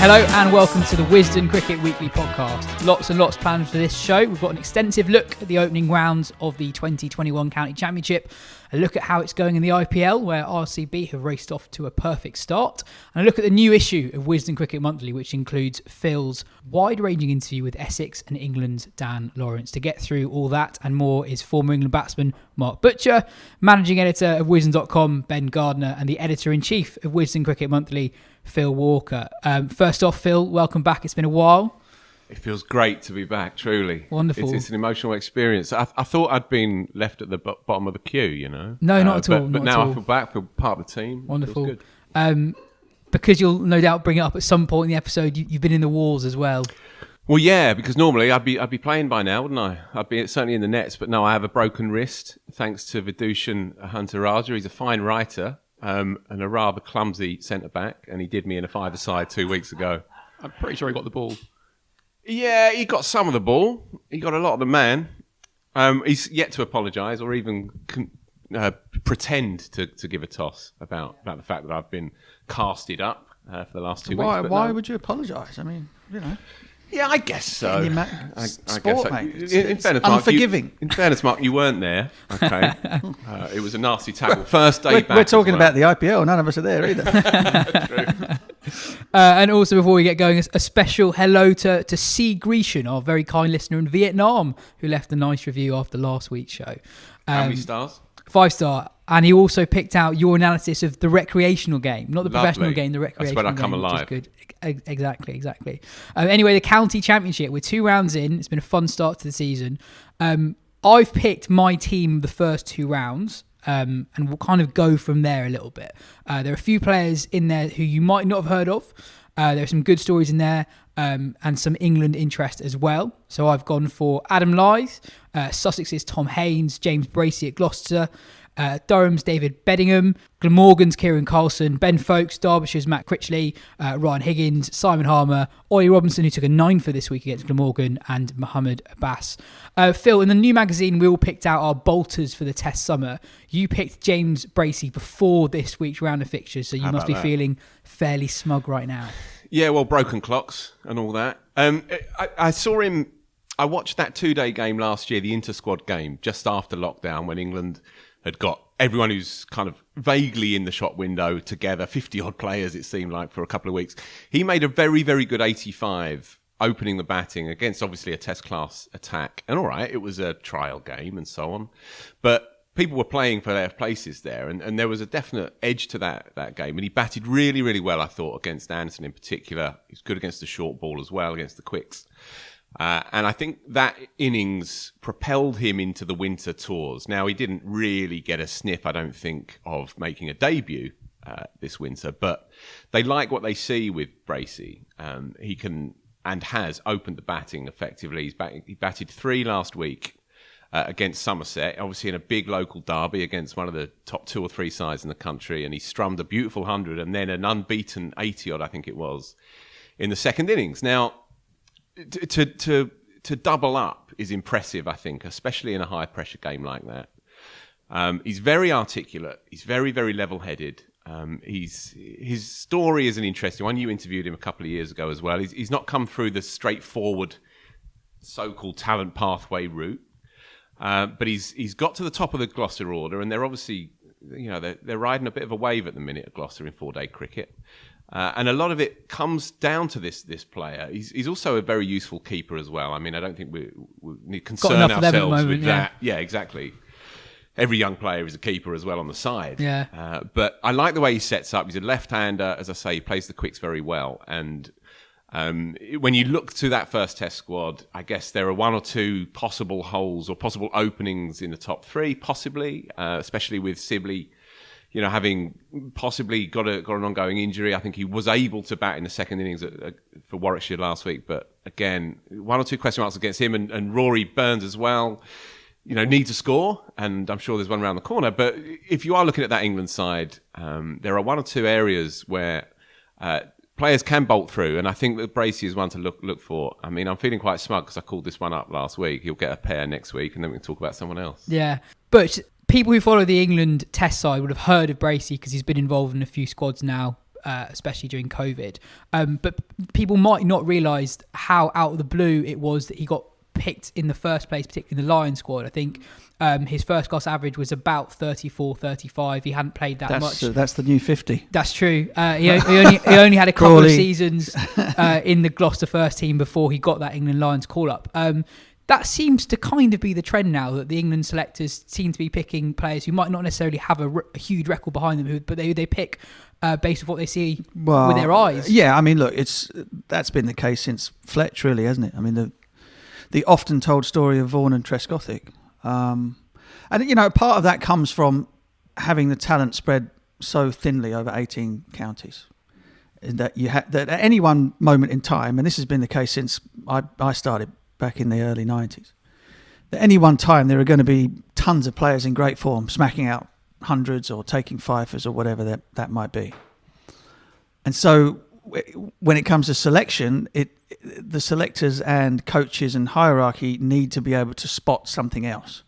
Hello and welcome to the Wisden Cricket Weekly podcast. Lots and lots planned for this show. We've got an extensive look at the opening rounds of the 2021 County Championship, a look at how it's going in the IPL, where RCB have raced off to a perfect start, and a look at the new issue of Wisden Cricket Monthly, which includes Phil's wide-ranging interview with Essex and England's Dan Lawrence. To get through all that and more is former England batsman Mark Butcher, managing editor of Wisden.com Ben Gardner, and the editor-in-chief of Wisden Cricket Monthly Phil Walker. First off, Phil, welcome back. It's been a while. It feels great to be back, truly. Wonderful. It's an emotional experience. I thought I'd been left at the bottom of the queue, you know. No, not at all. But now I feel back, feel part of the team. Wonderful. It feels good. Because you'll no doubt bring it up at some point in the episode, you've been in the wars as well. Well, yeah, because normally I'd be playing by now, wouldn't I? I'd be certainly in the nets, but no, I have a broken wrist, thanks to Vidushan Huntaraja. He's a fine writer. And a rather clumsy centre-back, and he did me in a five-a-side 2 weeks ago. I'm pretty sure he got the ball. Yeah, he got some of the ball. He got a lot of the man. He's yet to apologise or even pretend to give a toss about the fact that I've been casted up for the last 2 weeks. Why would you apologise? I mean, you know. Yeah, I guess so. I guess sport, so. mate. In fairness, Mark, unforgiving. In fairness, Mark, you weren't there. Okay, it was a nasty tackle. First day back. We're talking about the IPL. None of us are there either. True. And also, before we get going, a special hello to C. Grecian, our very kind listener in Vietnam, who left a nice review after last week's show. How many stars? 5-star. And he also picked out your analysis of the recreational game, not the professional game, the recreational game. That's when I come alive. Which is good. Exactly. Anyway, the County Championship, we're 2 rounds in. It's been a fun start to the season. I've picked my team the first 2 rounds, and we'll kind of go from there a little bit. There are a few players in there who you might not have heard of. There are some good stories in there, and some England interest as well. So I've gone for Adam Lyth, Sussex's Tom Haines, James Bracey at Gloucester, Durham's David Beddingham, Glamorgan's Kieran Coulson, Ben Folkes, Derbyshire's Matt Critchley, Ryan Higgins, Simon Harmer, Ollie Robinson, who took a 9 for this week against Glamorgan, and Mohammed Abbas. Phil, in the new magazine, we all picked out our bolters for the Test summer. You picked James Bracey before this week's round of fixtures, so you must be feeling fairly smug right now. Yeah, well, broken clocks and all that. I saw him. I watched that 2-day game last year, the inter-squad game, just after lockdown, when England had got everyone who's kind of vaguely in the shop window together, 50-odd players, it seemed like, for a couple of weeks. He made a very, very good 85 opening the batting against, obviously, a test-class attack. And all right, it was a trial game and so on. But people were playing for their places there, and there was a definite edge to that game. And he batted really, really well, I thought, against Anderson in particular. He was good against the short ball as well, against the quicks. And I think that innings propelled him into the winter tours. Now, he didn't really get a sniff, I don't think, of making a debut this winter, but they like what they see with Bracey. He can and has opened the batting effectively. He batted 3 last week against Somerset, obviously in a big local derby against one of the top 2 or 3 sides in the country, and he strummed a beautiful 100 and then an unbeaten 80-odd, I think it was, in the second innings. Now, to double up is impressive, I think, especially in a high-pressure game like that. He's very articulate. He's very, very level-headed. His story is an interesting one. You interviewed him a couple of years ago as well. He's not come through the straightforward so-called talent pathway route, but he's got to the top of the Gloucester order, and they're obviously, you know, they're riding a bit of a wave at the minute at Gloucester in 4-day cricket. And a lot of it comes down to this player. He's also a very useful keeper as well. I mean, I don't think we need to concern ourselves with that. Yeah, exactly. Every young player is a keeper as well on the side. Yeah. But I like the way he sets up. He's a left-hander. As I say, he plays the quicks very well. And when you look to that first Test squad, I guess there are 1 or 2 possible holes or possible openings in the top 3, possibly, especially with Sibley, you know, having possibly got an ongoing injury. I think he was able to bat in the second innings for Warwickshire last week. But again, 1 or 2 question marks against him, and Rory Burns as well, you know, need to score. And I'm sure there's one around the corner. But if you are looking at that England side, there are 1 or 2 areas where players can bolt through. And I think that Bracey is one to look for. I mean, I'm feeling quite smug because I called this one up last week. He'll get a pair next week, and then we can talk about someone else. Yeah. But people who follow the England Test side would have heard of Bracey because he's been involved in a few squads now especially during COVID. But people might not realise how out of the blue it was that he got picked in the first place, particularly in the Lions squad. I think his first class average was about 34, 35. He hadn't played that much. That's the new 50. That's true. He only had a couple of seasons in the Gloucester first team before he got that England Lions call-up. That seems to kind of be the trend now, that the England selectors seem to be picking players who might not necessarily have a huge record behind them, but they pick based on what they see with their eyes. Yeah, I mean, look, that's been the case since Fletch, really, hasn't it? I mean, the often told story of Vaughan and Trescothick. And, part of that comes from having the talent spread so thinly over 18 counties. That that at any one moment in time, and this has been the case since I started back in the early 90s, at any one time there are going to be tons of players in great form, smacking out hundreds or taking fifers or whatever that might be. And so when it comes to selection, the selectors and coaches and hierarchy need to be able to spot something else.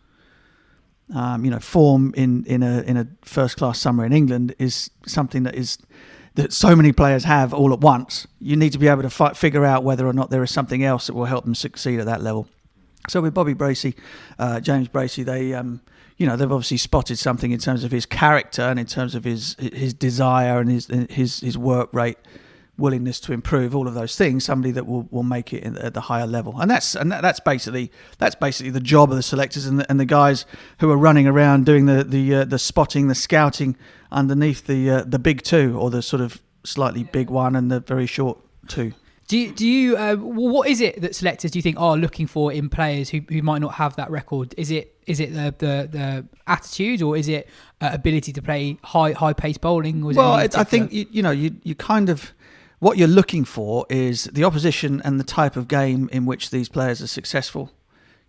Form in a first class summer in England is something that so many players have all at once. You need to be able to figure out whether or not there is something else that will help them succeed at that level. So with Bobby Bracey, James Bracey, they've obviously spotted something in terms of his character and in terms of his desire and his work rate, willingness to improve, all of those things. Somebody that will make it at the higher level, and that's basically the job of the selectors and the guys who are running around doing the spotting, the scouting underneath the big two, or the sort of slightly big one and the very short two. Do you what is it that selectors, do you think, are looking for in players who might not have that record? Is it the attitude, or is it ability to play high paced bowling? I think you kind of, what you're looking for is the opposition and the type of game in which these players are successful.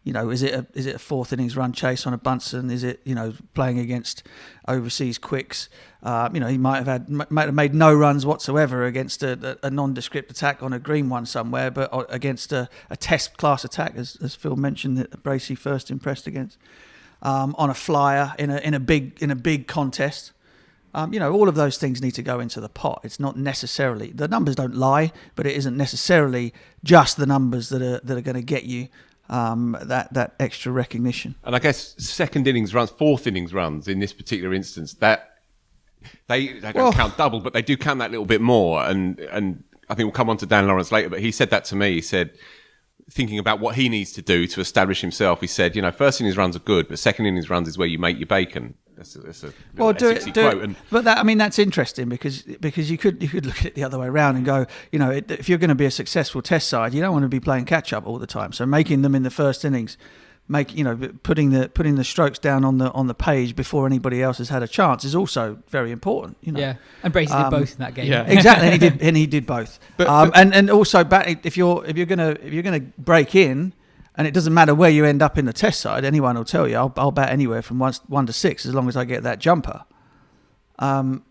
Is it a fourth innings run chase on a Bunsen? Is it playing against overseas quicks? He might have made no runs whatsoever against a nondescript attack on a green one somewhere, but against a test class attack, as Phil mentioned, that Bracey first impressed against, on a flyer in a big contest. All of those things need to go into the pot. It's not necessarily, the numbers don't lie, but it isn't necessarily just the numbers that are going to get you that extra recognition. And I guess second innings runs, fourth innings runs in this particular instance, that they don't count double, but they do count that little bit more. And I think we'll come on to Dan Lawrence later, but he said that to me. He said, thinking about what he needs to do to establish himself, he said, first innings runs are good, but second innings runs is where you make your bacon. That's a quote. But that's interesting because you could look at it the other way around and go, if you're going to be a successful test side, you don't want to be playing catch up all the time. So making them in the first innings, putting the strokes down on the page before anybody else has had a chance is also very important. Yeah, and Bracey did both in that game. Yeah, exactly, and he did both. And also, if you're gonna break in. And it doesn't matter where you end up in the test side. Anyone will tell you, I'll bat anywhere from 1 to 6 as long as I get that jumper. You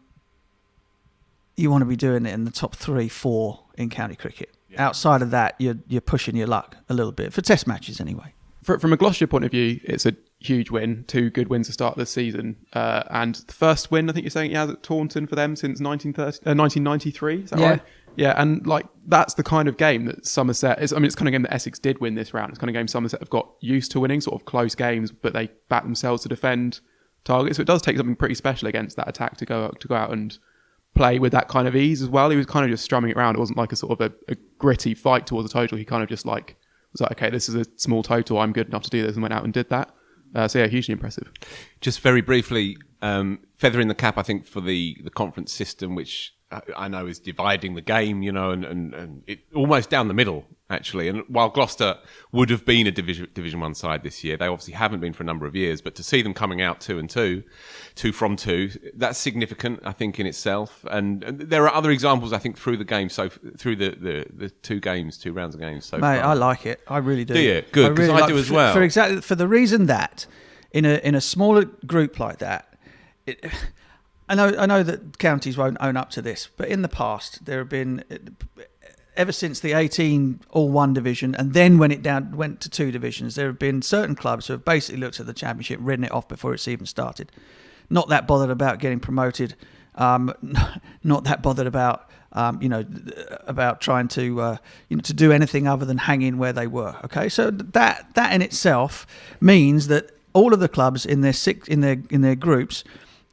want to be doing it in the top 3, 4 in county cricket. Yeah. Outside of that, you're pushing your luck a little bit for test matches anyway. From a Gloucestershire point of view, it's a huge win. 2 good wins to start this season, and the first win I think you're saying at Taunton for them since 1993. Is that right? Yeah, and that's the kind of game that Somerset is. I mean, it's the kind of game that Essex did win this round. It's the kind of game Somerset have got used to winning, sort of close games, but they back themselves to defend targets. So it does take something pretty special against that attack to go out and play with that kind of ease as well. He was kind of just strumming it around. It wasn't like a sort of a gritty fight towards a total. He kind of just was like, okay, this is a small total. I'm good enough to do this, and went out and did that. Hugely impressive. Just very briefly, feather in the cap, I think, for the conference system, which I know is dividing the game, and it almost down the middle, actually. And while Gloucester would have been a Division 1 side this year, they obviously haven't been for a number of years, but to see them coming out 2-2 from 2, that's significant, I think, in itself. And there are other examples, I think, through the game, so through the 2 rounds of games so far. Mate, I like it. I really do. Do you? Good, because I do as well. For the reason that in a smaller group like that, I know that counties won't own up to this, but in the past there have been, ever since the 18 all-1 division, and then when it went to 2 divisions, there have been certain clubs who have basically looked at the championship, written it off before it's even started, not that bothered about getting promoted, not that bothered about about trying to to do anything other than hang in where they were. Okay, so that in itself means that all of the clubs in their groups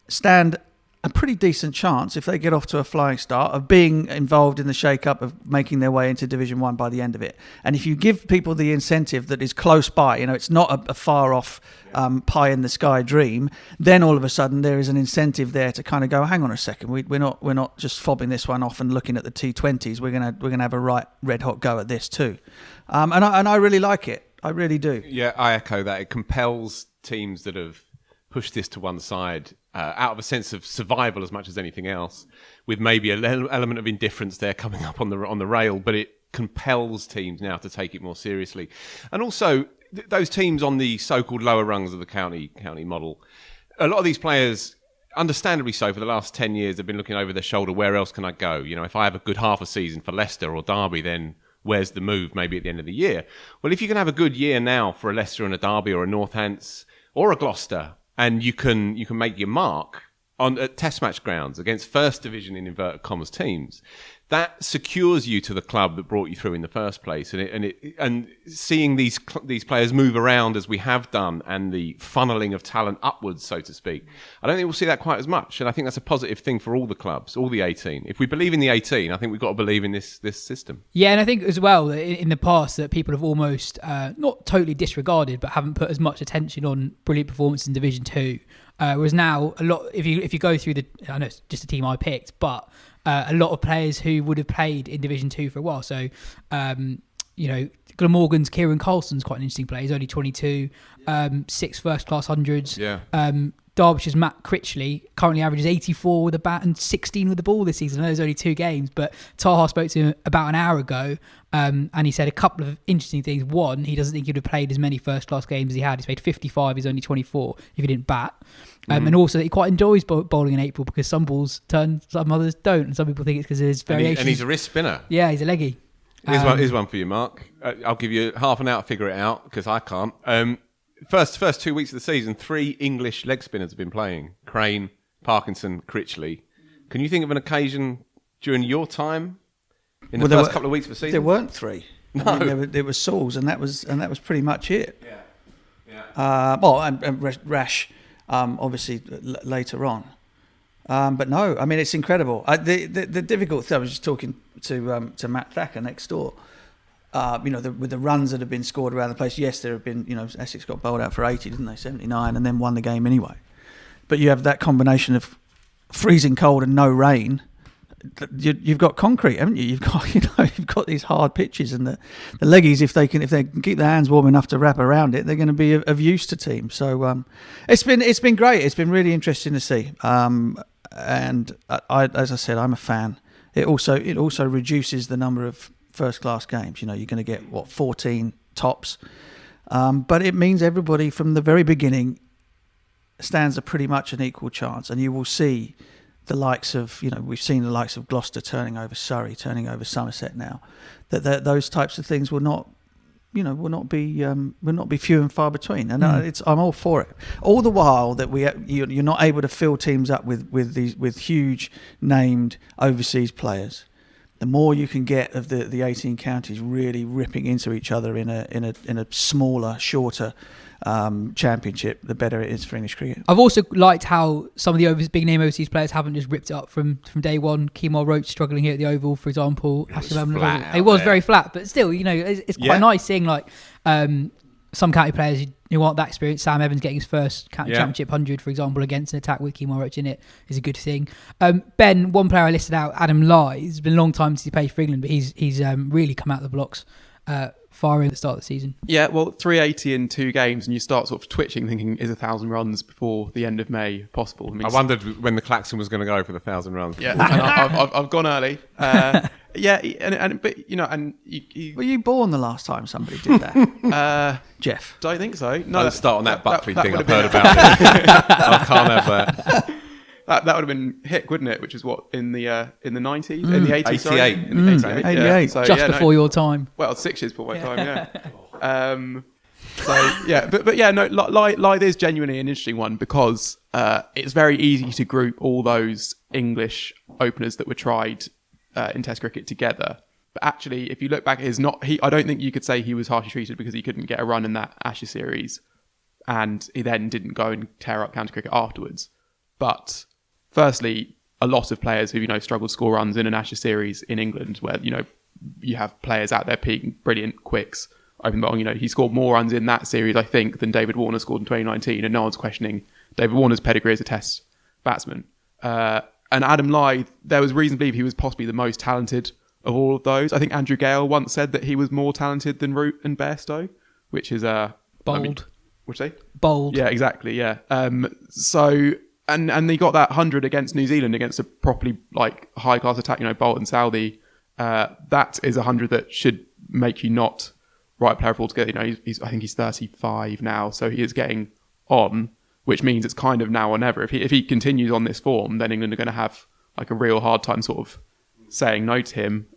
stand a pretty decent chance, if they get off to a flying start, of being involved in the shake-up of making their way into Division 1 by the end of it. And if you give people the incentive that is close by, it's not a far-off pie-in-the-sky dream, then all of a sudden there is an incentive there to kind of go, hang on a second, we're not just fobbing this one off and looking at the T20s. We're gonna have a right red-hot go at this too. And I really like it. I really do. Yeah, I echo that. It compels teams that have pushed this to one side out of a sense of survival as much as anything else, with maybe an element of indifference there coming up on the rail, but it compels teams now to take it more seriously. And also, those teams on the so-called lower rungs of the county model, a lot of these players, understandably so, for the last 10 years, have been looking over their shoulder, where else can I go? If I have a good half a season for Leicester or Derby, then where's the move maybe at the end of the year? Well, if you can have a good year now for a Leicester and a Derby or a Northants or a Gloucester, and you can make your mark at test match grounds against first division in inverted commas teams, that secures you to the club that brought you through in the first place. And seeing these players move around as we have done, and the funneling of talent upwards, so to speak, I don't think we'll see that quite as much. And I think that's a positive thing for all the clubs, all the 18. If we believe in the 18, I think we've got to believe in this system. Yeah, and I think as well in the past that people have almost not totally disregarded, but haven't put as much attention on brilliant performances in Division 2. Whereas now a lot, if you go through I know it's just a team I picked, but a lot of players who would have played in Division 2 for a while. So, Glamorgan's Kieran Coulson's quite an interesting player. He's only 22, 6 first-class hundreds. Yeah. Derbyshire's Matt Critchley currently averages 84 with a bat and 16 with the ball this season. I know there's only 2 games, but Taha spoke to him about an hour ago, and he said a couple of interesting things. One, he doesn't think he would have played as many first-class games as he had. He's played 55, he's only 24 if he didn't bat. And also, he quite enjoys bowling in April because some balls turn, some others don't. And some people think it's because there's variations. And he's a wrist spinner. Yeah, he's a leggy. Here's one for you, Mark. I'll give you half an hour to figure it out because I can't. First 2 weeks of the season, 3 English leg spinners have been playing. Crane, Parkinson, Critchley. Can you think of an occasion during your time in the first couple of weeks of the season? There weren't 3. No. I mean, there was Sauls, and that was pretty much it. Yeah. And Rash, obviously later on. But no, I mean, it's incredible. The difficult thing, I was just talking to Matt Thacker next door. With the runs that have been scored around the place, yes, there have been, Essex got bowled out for 80, didn't they, 79, and then won the game anyway. But you have that combination of freezing cold and no rain. You've got concrete, haven't you? You've got these hard pitches, and the leggies, if they can keep their hands warm enough to wrap around it, they're going to be of use to teams. So it's been great. It's been really interesting to see. And as I said, I'm a fan. It also reduces the number of first-class games. You're going to get 14 tops, but it means everybody from the very beginning stands a pretty much an equal chance, and you will see the likes of we've seen the likes of Gloucester turning over Surrey, turning over Somerset now. That those types of things will not be few and far between, and I'm all for it. All the while that you're not able to fill teams up with huge named overseas players. The more you can get of the 18 counties really ripping into each other in a smaller, shorter championship, the better it is for English cricket. I've also liked how some of the big name overseas players haven't just ripped it up from day one. Kemar Roach struggling here at the Oval, for example. It was very flat, but still, it's quite nice seeing some county players who aren't that experienced. Sam Evans getting his first county championship 100, for example, against an attack with Kemar Roach in it is a good thing. Ben, one player I listed out, Adam Lyth. It's been a long time since he played for England, but he's really come out of the blocks far in at the start of the season. Yeah, well, 380 in 2 games, and you start sort of twitching, thinking, is 1,000 runs before the end of May possible? I wondered when the klaxon was going to go for the 1,000 runs. Yeah, and I've gone early. Yeah, were you born the last time somebody did that? Jeff? Don't think so. No, let's start on that Buckley thing. I've heard about it. I can't have that. That would have been Hick, wouldn't it? Which is what, in the 90s, in the 80s, 88. Sorry? In the 88. 88. Yeah. So, just before your time. Well, 6 years before my time. Yeah. So yeah, but yeah, no, Lyth is genuinely an interesting one because it's very easy to group all those English openers that were tried in Test cricket together. But actually, if you look back, I don't think you could say he was harshly treated because he couldn't get a run in that Ashes series, and he then didn't go and tear up county cricket afterwards. But firstly, a lot of players who struggled to score runs in an Ashes series in England, where you have players out there peaking, brilliant quicks, open bowling. He scored more runs in that series, I think, than David Warner scored in 2019, and no one's questioning David Warner's pedigree as a Test batsman. And Adam Lyth, there was reason to believe he was possibly the most talented of all of those. I think Andrew Gale once said that he was more talented than Root and Bairstow, which is bold. What'd you say? Bold. Yeah, exactly. Yeah. So and they got that 100 against New Zealand against a properly high class attack. Bolt and Southey. That is 100 that should make you not write player altogether. I think he's 35 now, so he is getting on, which means it's kind of now or never. If he continues on this form, then England are going to have a real hard time sort of saying no to him.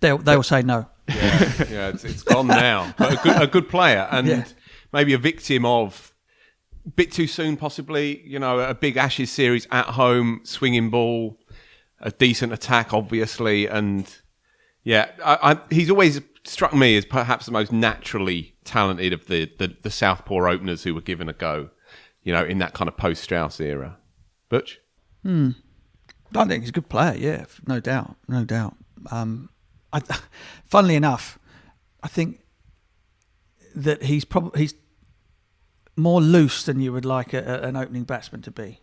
They will say no. Yeah, it's gone now. But a good player, and maybe a victim of a bit too soon, possibly. A big Ashes series at home, swinging ball, a decent attack, obviously, and he's always struck me as perhaps the most naturally talented of the Southpaw openers who were given a go. In that kind of post-Strauss era. Butch? I think he's a good player, yeah, no doubt. Funnily enough, I think that he's more loose than you would like an opening batsman to be.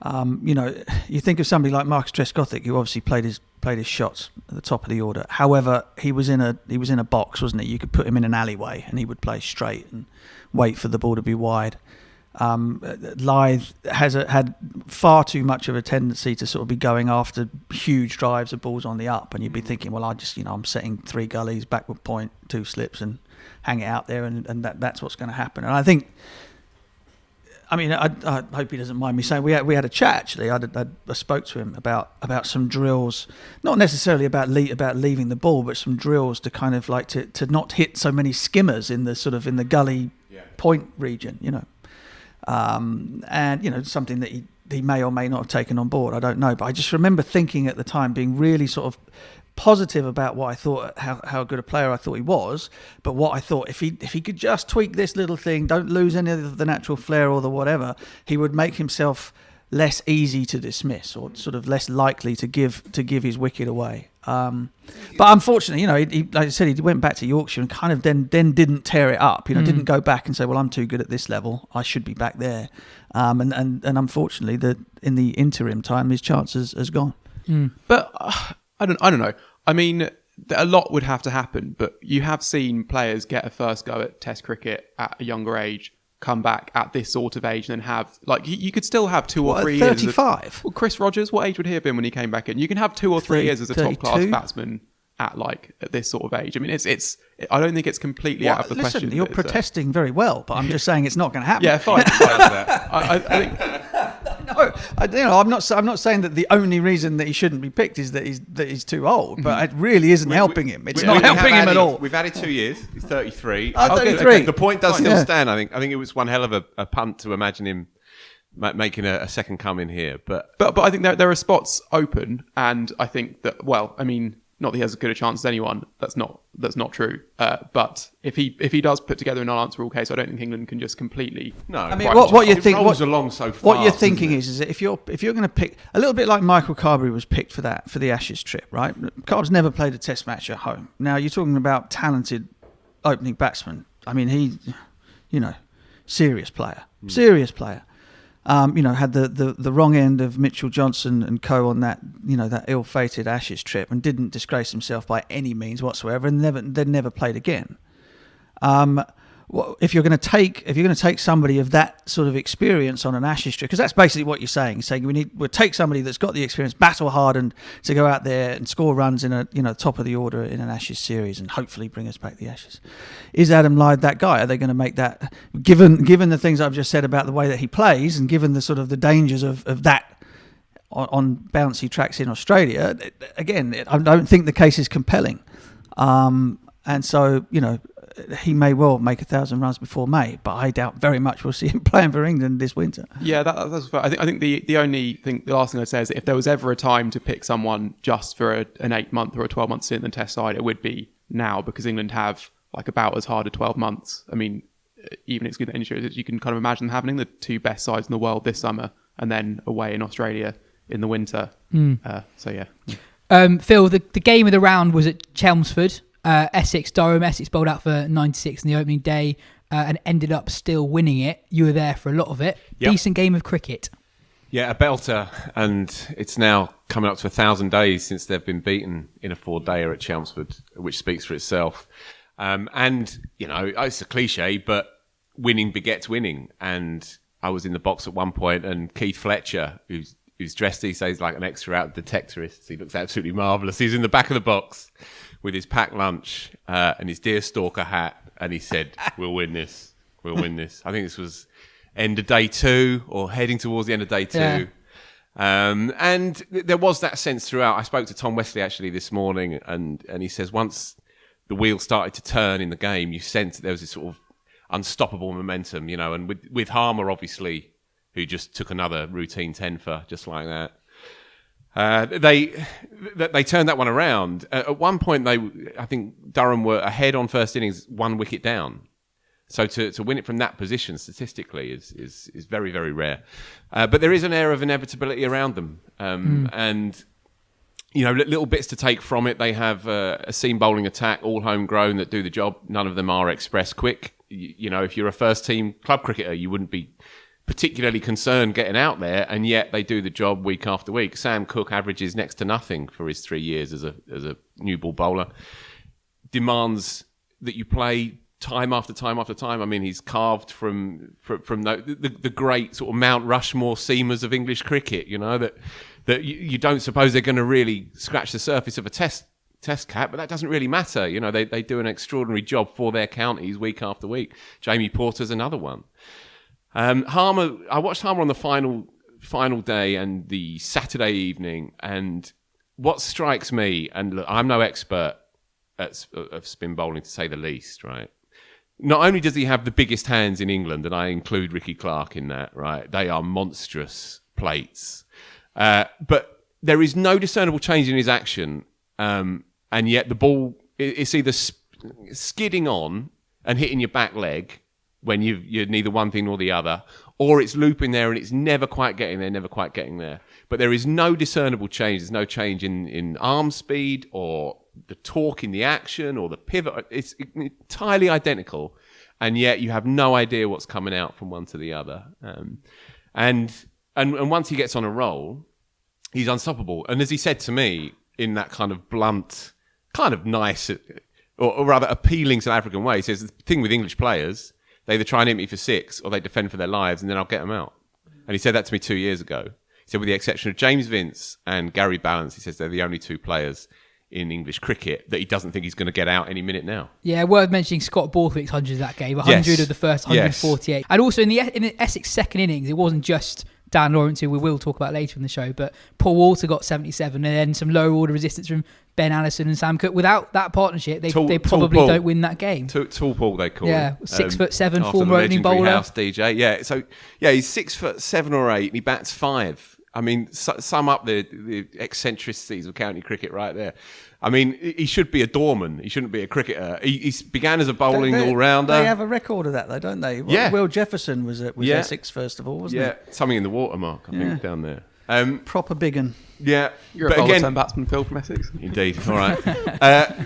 You think of somebody like Marcus Trescothick, who obviously played his shots at the top of the order. However, he was in a box, wasn't he? You could put him in an alleyway and he would play straight and wait for the ball to be wide. Lyth had far too much of a tendency to sort of be going after huge drives of balls on the up, and you'd be thinking, well, I'm setting 3 gullies, backward point, 2 slips, and hang it out there, and that's what's going to happen. And I think, I hope he doesn't mind me saying we had a chat actually. I spoke to him about some drills, not necessarily about leaving the ball, but some drills to kind of to not hit so many skimmers in the gully point region, and something that he may or may not have taken on board. I don't know, but I just remember thinking at the time, being really sort of positive about what I thought, how good a player I thought he was, but what I thought if he could just tweak this little thing, don't lose any of the natural flair or the whatever, he would make himself less easy to dismiss, or sort of less likely to give his wicket away. But unfortunately, he like I said, he went back to Yorkshire and kind of then didn't tear it up. Didn't go back and say, well, I'm too good at this level, I should be back there. And unfortunately, in the interim time, his chance has gone. But I don't know. I mean, a lot would have to happen, but you have seen players get a first go at Test cricket at a younger age, come back at this sort of age, and then have you could still have 2 or 3 years. 35. Well, Chris Rogers, what age would he have been when he came back in? You can have 2 or 3 years as a top class batsman at this sort of age. I mean, it's I don't think it's completely out of the question. Listen, you're protesting very well, but I'm just saying it's not going to happen. Yeah, fine. I think. No, I'm not saying that the only reason that he shouldn't be picked is that he's too old, but it really isn't helping him. It's not helping him at all. We've added 2 years. He's 33. 33. Okay, the point does still stand. I think it was one hell of a punt to imagine him making a second coming here. But I think there are spots open, and I think that not that he has as good a chance as anyone. That's not true. But if he does put together an unanswerable case, I don't think England can just completely. No, I mean, what you think? Rolls along so fast, what you're thinking is that if you're going to pick a little bit like Michael Carberry was picked for the Ashes trip, right? Carb's never played a Test match at home. Now you're talking about talented opening batsman. I mean, he, serious player. Had the wrong end of Mitchell Johnson and co on that, that ill-fated Ashes trip, and didn't disgrace himself by any means whatsoever, and never played again. If you're going to take somebody of that sort of experience on an Ashes trip, because that's basically what you're saying. You're saying we'll take somebody that's got the experience, battle hard, and to go out there and score runs in a top of the order in an Ashes series, and hopefully bring us back the Ashes. Is Adam Lyth that guy? Are they going to make that? Given the things I've just said about the way that he plays, and given the sort of the dangers of that on bouncy tracks in Australia, again, I don't think the case is compelling. And so he may well make 1,000 runs before May, but I doubt very much we'll see him playing for England this winter. Yeah, that's fair. I think the last thing I'd say is that if there was ever a time to pick someone just for an 8-month or a 12-month stint in the Test side, it would be now, because England have like about as hard a 12 months. I mean, even excluding the injuries, you can kind of imagine having the two best sides in the world this summer and then away in Australia in the winter. So yeah. Phil, the game of the round was at Chelmsford. Essex, Durham. Essex bowled out for 96 in the opening day and ended up still winning it. You were there for a lot of it. Yep. Decent game of cricket. Yeah, a belter. And it's now coming up to 1,000 days since they've been beaten in a 4-dayer at Chelmsford, which speaks for itself. And, you know, it's a cliche, but winning begets winning. And I was in the box at one point, and Keith Fletcher, who's dressed these days like an extra out of Detectorists. He looks absolutely marvellous. He's in the back of the box with his packed lunch and his deerstalker hat, and he said, we'll win this. We'll win this. I think this was end of day 2 or heading towards the end of day 2. Yeah. And there was that sense throughout. I spoke to Tom Wesley actually this morning, and he says once the wheel started to turn in the game, you sensed that there was this sort of unstoppable momentum, you know, and with Harmer, obviously, who just took another routine 10 for just like that. They turned that one around. At one point, I think Durham were ahead on first innings, 1 wicket down. So to win it from that position statistically is very, very rare. But there is an air of inevitability around them. And, you know, little bits to take from it. They have a seam bowling attack, all homegrown, that do the job. None of them are express quick. You know, if you're a first-team club cricketer, you wouldn't be particularly concerned getting out there, and yet they do the job week after week. Sam Cooke averages next to nothing for his 3 years as a new ball bowler. Demands that you play time after time after time. I mean, he's carved from the great sort of Mount Rushmore seamers of English cricket, you know, that you don't suppose they're going to really scratch the surface of a test cap, but that doesn't really matter. You know, they do an extraordinary job for their counties week after week. Jamie Porter's another one. Harmer, I watched Harmer on the final day and the Saturday evening, and what strikes me, and look, I'm no expert of spin bowling to say the least, right? Not only does he have the biggest hands in England, and I include Ricky Clark in that, right? They are monstrous plates. But there is no discernible change in his action, and yet the ball, it's either skidding on and hitting your back leg when you're neither one thing nor the other, or it's looping there and it's never quite getting there. But there is no discernible change. There's no change in arm speed or the torque in the action or the pivot. It's entirely identical, and yet you have no idea what's coming out from one to the other. And once he gets on a roll, he's unstoppable. And as he said to me in that kind of blunt, kind of nice, or rather appealing South African way, he says, the thing with English players, they either try and hit me for 6 or they defend for their lives, and then I'll get them out. And he said that to me 2 years ago. He said, with the exception of James Vince and Gary Ballance, he says they're the only 2 players in English cricket that he doesn't think he's going to get out any minute now. Yeah, worth mentioning Scott Borthwick's 100 that game, 100 of the first 148. Yes. And also in the Essex second innings, it wasn't just Dan Lawrence, who we will talk about later in the show, but Paul Walter got 77, and then some lower order resistance from Ben Allison and Sam Cooke. Without that partnership, they probably don't win that game. Tall Paul, they call him. 6'7", former opening bowler. House DJ. Yeah, so he's 6'7" or 8", and he bats 5. I mean, sum up the eccentricities of county cricket right there. I mean, he should be a doorman. He shouldn't be a cricketer. He began as a bowling all-rounder. They have a record of that, though, don't they? Yeah. Will Jefferson was Essex first of all, wasn't he? Yeah, something in the watermark, I think, down there. Proper big un. Yeah. You're a bowler turned batsman, Phil, from Essex. Indeed, all right.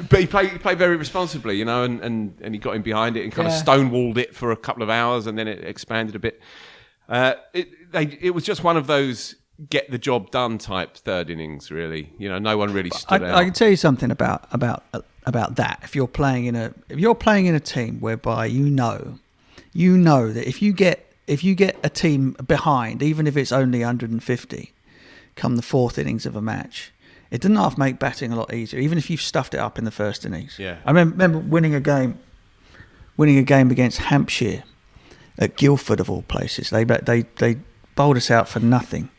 But he played very responsibly, you know, and he got in behind it and kind of stonewalled it for a couple of hours, and then it expanded a bit. It was just one of those get the job done type third innings, really. You know, no one really stood out. I can tell you something about that. If you're playing in a team whereby you know that if you get a team behind, even if it's only 150, come the fourth innings of a match, it doesn't half make batting a lot easier, even if you've stuffed it up in the first innings. Yeah. I remember winning a game against Hampshire at Guildford of all places. They bowled us out for nothing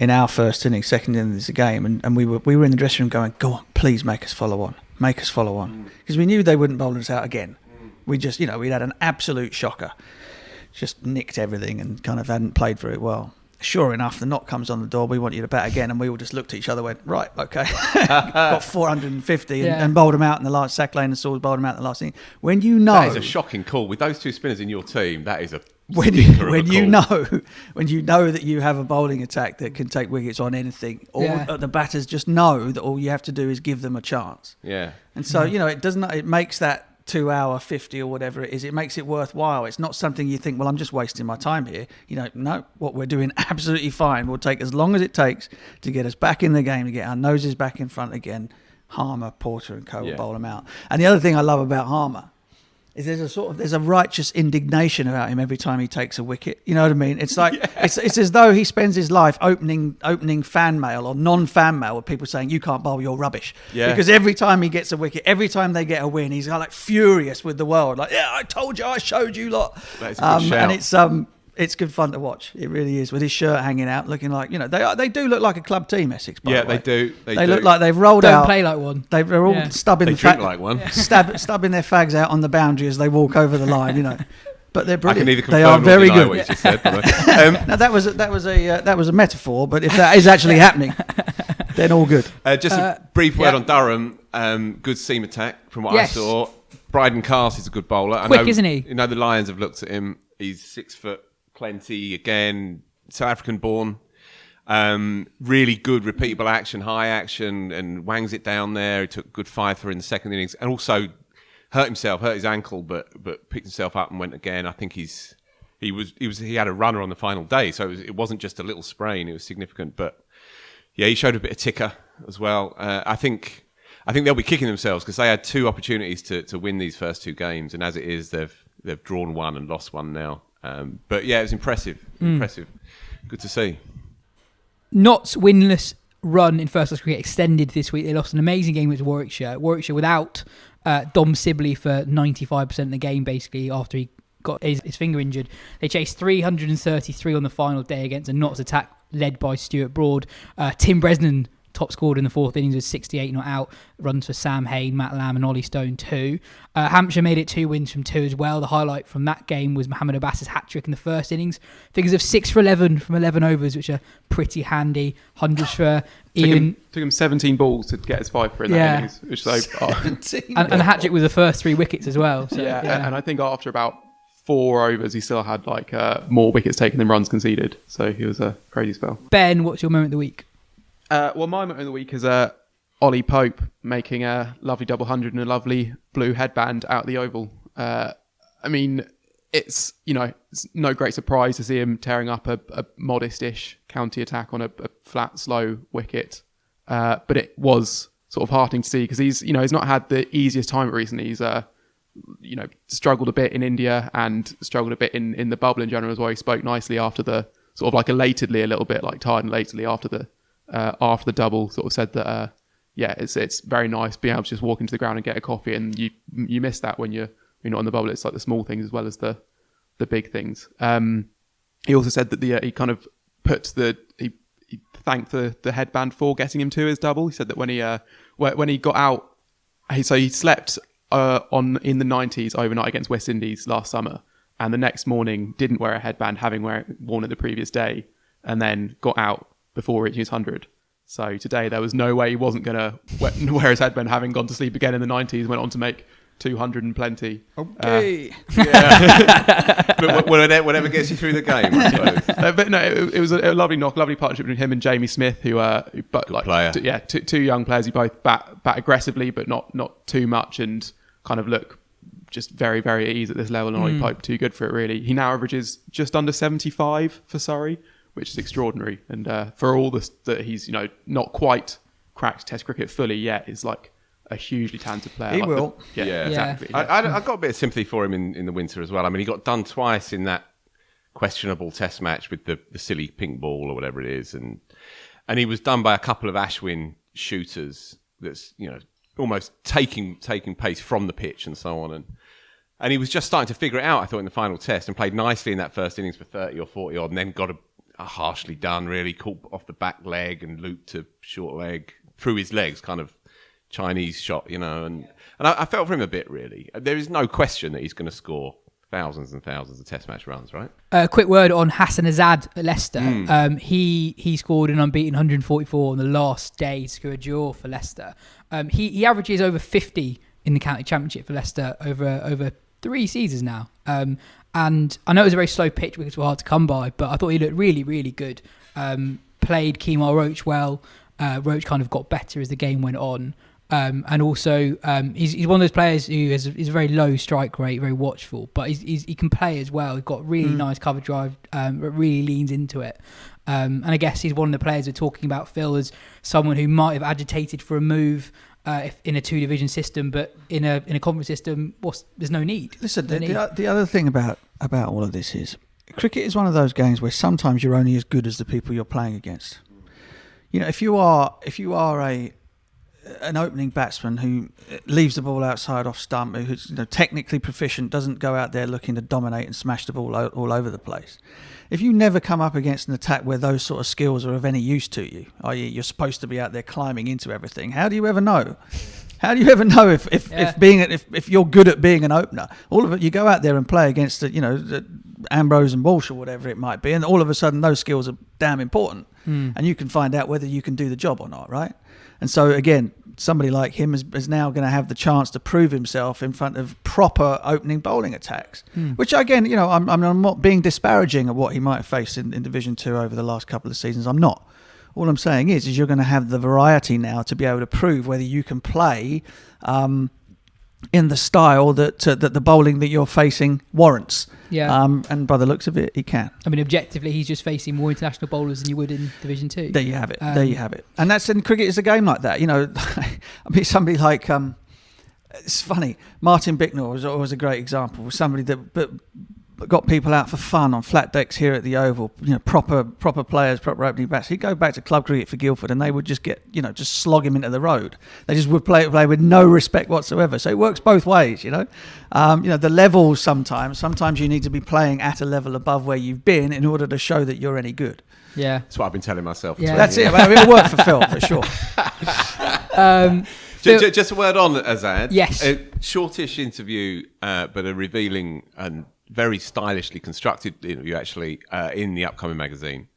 in our first innings, second innings of the game, and we were in the dressing room going, "Go on, please make us follow on," because we knew they wouldn't bowl us out again. we'd had an absolute shocker, just nicked everything and kind of hadn't played very well. Sure enough, the knock comes on the door. We want you to bat again, and we all just looked at each other, went right, okay, got 450 and bowled them out in the last. Sack Lane and Swords bowled them out in the last inning. When you know that is a shocking call with those two spinners in your team, that is a when you know that you have a bowling attack that can take wickets on anything, the batters just know that all you have to do is give them a chance. Yeah, and so it makes that 2 hour 50 or whatever it is, it makes it worthwhile. It's not something you think, well, I'm just wasting my time here. No, what we're doing absolutely fine. We'll take as long as it takes to get us back in the game, to get our noses back in front again. Harmer, Porter and co will bowl them out. And the other thing I love about Harmer is there's a righteous indignation about him every time he takes a wicket. You know what I mean? It's like it's as though he spends his life opening fan mail or non-fan mail with people saying, you can't bowl, you're rubbish. Yeah. Because every time he gets a wicket, every time they get a win, he's like furious with the world. Like, I told you, I showed you lot. That's a good shout. And it's good fun to watch. It really is, with his shirt hanging out, looking like, they do look like a club team, Essex. By the way. They do. They look like they've rolled Don't out. play like one. They're all stubbing. They drink like one. Stubbing their fags out on the boundary as they walk over the line. But they're brilliant. I can neither confirm they are nor very deny good. what you just said. Now that was a metaphor, but if that is actually happening, then all good. Just a brief word on Durham. Good seam attack from what I saw. Bryden Cast is a good bowler. Quick, isn't he? The Lions have looked at him. He's 6 foot plenty, again, South African born. Really good repeatable action, high action, and wangs it down there. He took a good 5 for in the second innings, and also hurt his ankle, but picked himself up and went again. I think he had a runner on the final day, so it wasn't just a little sprain; it was significant. But he showed a bit of ticker as well. I think they'll be kicking themselves because they had 2 opportunities to win these first 2 games, and as it is, they've drawn 1 and lost 1 now. But it was impressive. Good to see. Nott's winless run in first class cricket extended this week. They lost an amazing game against Warwickshire. Warwickshire without Dom Sibley for 95% of the game, basically, after he got his finger injured. They chased 333 on the final day against a Nott's attack led by Stuart Broad. Tim Bresnan top scored in the 4th innings with 68 not out. Runs for Sam Hain, Matt Lamb and Ollie Stone 2. Hampshire made it 2 wins from 2 as well. The highlight from that game was Mohammed Abbas's hat-trick in the first innings. Figures of 6 for 11 from 11 overs, which are pretty handy. Hundreds for Ian. Took him 17 balls to get his 5 for in that innings. Which and the hat-trick was the first 3 wickets as well. So, and I think after about 4 overs, he still had more wickets taken than runs conceded. So he was a crazy spell. Ben, what's your moment of the week? My moment of the week is Ollie Pope making a lovely double hundred and a lovely blue headband out the oval. It's no great surprise to see him tearing up a modest-ish county attack on a flat, slow wicket. But it was sort of heartening to see because he's not had the easiest time recently. He's struggled a bit in India and struggled a bit in the bubble in general as well. He spoke nicely after the sort of elatedly a little bit, tired and elatedly after the double, sort of said that it's very nice being able to just walk into the ground and get a coffee, and you miss that when you're not on the bubble. It's like the small things as well as the big things. He also said that he kind of he thanked the headband for getting him to his double. He said that when he got out, he slept in the 90s overnight against West Indies last summer, and the next morning didn't wear a headband, having worn it the previous day, and then got out before reaching his 100. So today there was no way he wasn't going to wear his headband, having gone to sleep again in the 90s, went on to make 200 and plenty. Okay. But whatever gets you through the game, I suppose. But no, it was a lovely knock, lovely partnership between him and Jamie Smith, who player. Two young players who both bat aggressively, but not too much, and kind of look just very, very at ease at this level. And Ollie Pope, too good for it, really. He now averages just under 75 for Surrey, which is extraordinary. And for all this that he's not quite cracked Test cricket fully yet, is a hugely talented player. He will. Exactly. I got a bit of sympathy for him in the winter as well. I mean, he got done twice in that questionable Test match with the silly pink ball or whatever it is, and he was done by a couple of Ashwin shooters that's almost taking pace from the pitch and so on, and he was just starting to figure it out, I thought, in the final Test, and played nicely in that first innings for 30 or 40 odd, and then got a harshly done, really, caught off the back leg and looped to short leg through his legs, kind of Chinese shot, and I felt for him a bit, really. There is no question that he's going to score thousands and thousands of test match runs, right? Quick word on Hassan Azad at Leicester. He scored an unbeaten 144 on the last day to score a draw for Leicester. He averages over 50 in the county championship for Leicester over 3 seasons now. And I know it was a very slow pitch because it was hard to come by, but I thought he looked really, really good. Played Kemar Roach well. Roach kind of got better as the game went on. And also, he's one of those players who is a very low strike rate, very watchful, but he can play as well. He's got really nice cover drive, really leans into it. And I guess he's one of the players we're talking about, Phil, as someone who might have agitated for a move if in a 2-division system, but in a conference system, there's no need. Listen, the other thing about all of this is cricket is one of those games where sometimes you're only as good as the people you're playing against. If you are an opening batsman who leaves the ball outside off stump, who's technically proficient, doesn't go out there looking to dominate and smash the ball all over the place. If you never come up against an attack where those sort of skills are of any use to you, i.e. you're supposed to be out there climbing into everything, how do you ever know? How do you ever know if you're good at being an opener? All of it, you go out there and play against the Ambrose and Walsh or whatever it might be, and all of a sudden those skills are damn important, and you can find out whether you can do the job or not, right? And so again, somebody like him is now going to have the chance to prove himself in front of proper opening bowling attacks, which again, I'm not being disparaging of what he might have faced in Division 2 over the last couple of seasons. I'm not. All I'm saying is you're going to have the variety now to be able to prove whether you can play in the style that the bowling that you're facing warrants. Yeah. And by the looks of it, he can. I mean, objectively, he's just facing more international bowlers than you would in Division 2. There you have it. There you have it. And that's in cricket. It's a game like that. I mean, somebody like it's funny. Martin Bicknell was a great example. Somebody that got people out for fun on flat decks here at the Oval. Proper players, proper opening bats. He'd go back to club cricket for Guildford, and they would just just slog him into the road. They just would play with no respect whatsoever. So it works both ways. The levels sometimes you need to be playing at a level above where you've been in order to show that you're any good. Yeah, that's what I've been telling myself. Yeah, that's it. It'll work for Phil for sure. Just a word on Azad. Yes, a shortish interview, but a revealing and very stylishly constructed interview, actually, in the upcoming magazine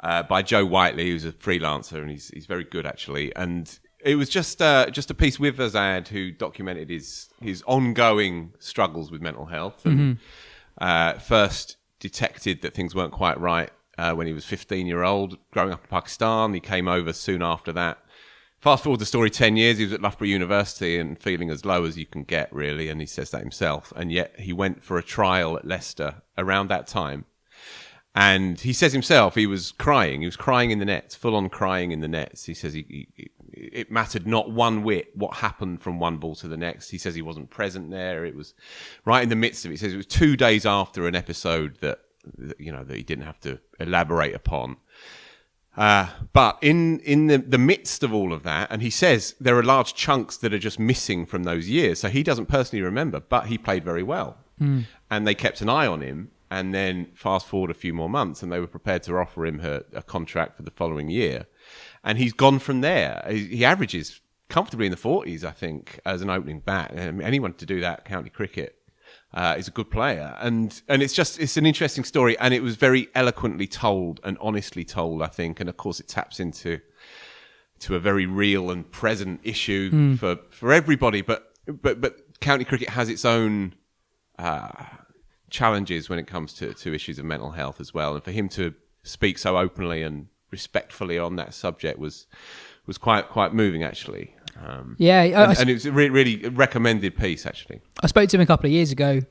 by Joe Whiteley, who's a freelancer, and he's very good, actually. And it was just a piece with Azad, who documented his ongoing struggles with mental health, and first detected that things weren't quite right when he was 15-year-old, growing up in Pakistan. He came over soon after that. Fast forward the story 10 years, he was at Loughborough University and feeling as low as you can get, really, and he says that himself. And yet he went for a trial at Leicester around that time. And he says himself he was crying. He was crying in the nets, full-on crying in the nets. He says it mattered not one whit what happened from one ball to the next. He says he wasn't present there. It was right in the midst of it. He says it was 2 days after an episode that he didn't have to elaborate upon. But in the midst of all of that, and he says there are large chunks that are just missing from those years. So he doesn't personally remember, but he played very well. And they kept an eye on him. And then fast forward a few more months, and they were prepared to offer him a contract for the following year. And he's gone from there. He averages comfortably in the 40s, I think, as an opening bat. I mean, anyone to do that, county cricket, is a good player. And it's an interesting story, and it was very eloquently told and honestly told, I think. And of course it taps into a very real and present issue for everybody. But county cricket has its own challenges when it comes to issues of mental health as well. And for him to speak so openly and respectfully on that subject was quite moving, actually. And it was a really recommended piece, actually. I spoke to him a couple of years ago.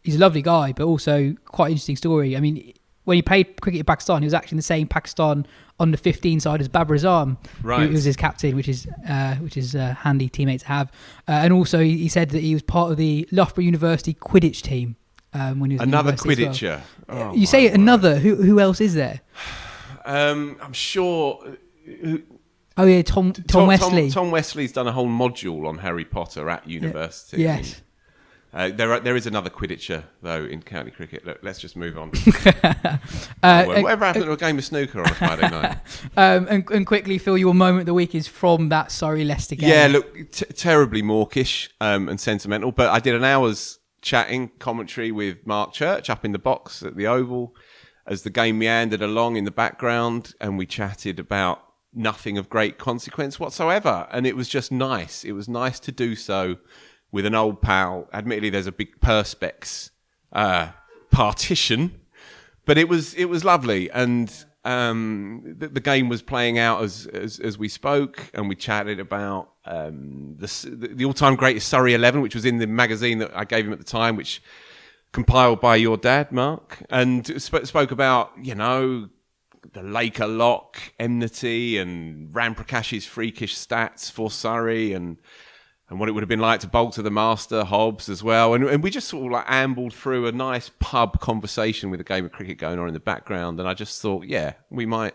He's a lovely guy, but also quite interesting story. I mean, when he played cricket in Pakistan, he was actually in the same Pakistan under 15 side as Babar Azam, who was his captain, which is a handy teammate to have. And also, he said that he was part of the Loughborough University Quidditch team when he was another at university Quidditcher. Well. You say another. Who else is there? I'm sure. Oh yeah, Tom Wesley. Tom Wesley's done a whole module on Harry Potter at university. Yes. There is another Quidditcher, though, in county cricket. Look, let's just move on. Whatever happened to a game of snooker on a Friday night? And quickly, Phil, your moment of the week is from that Surrey-Leicester game. Yeah, look, terribly mawkish and sentimental. But I did an hour's chatting commentary with Mark Church up in the box at the Oval as the game meandered along in the background, and we chatted about nothing of great consequence whatsoever. And it was just nice. It was nice to do so with an old pal. Admittedly, there's a big Perspex partition, but it was lovely. And the game was playing out as we spoke, and we chatted about the all-time greatest Surrey 11, which was in the magazine that I gave him at the time, which compiled by your dad, Mark, and spoke about, the Laker lock, enmity, and Ram Prakash's freakish stats for Surrey, and what it would have been like to bowl to the master, Hobbs, as well. And we just sort of ambled through a nice pub conversation with a game of cricket going on in the background. And I just thought, we might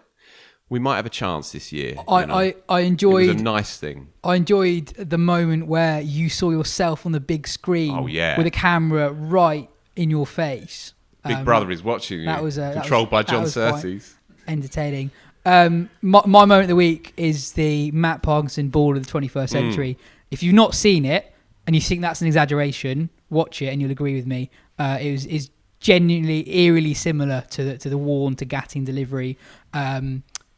have a chance this year. I enjoyed... It was a nice thing. I enjoyed the moment where you saw yourself on the big screen with a camera right in your face. Big Brother is watching you. Controlled by John Surtees. Entertaining. My moment of the week is the Matt Parkinson ball of the 21st century. If you've not seen it and you think that's an exaggeration, watch it and you'll agree with me. It's genuinely, eerily similar to the Warne to Gatting delivery.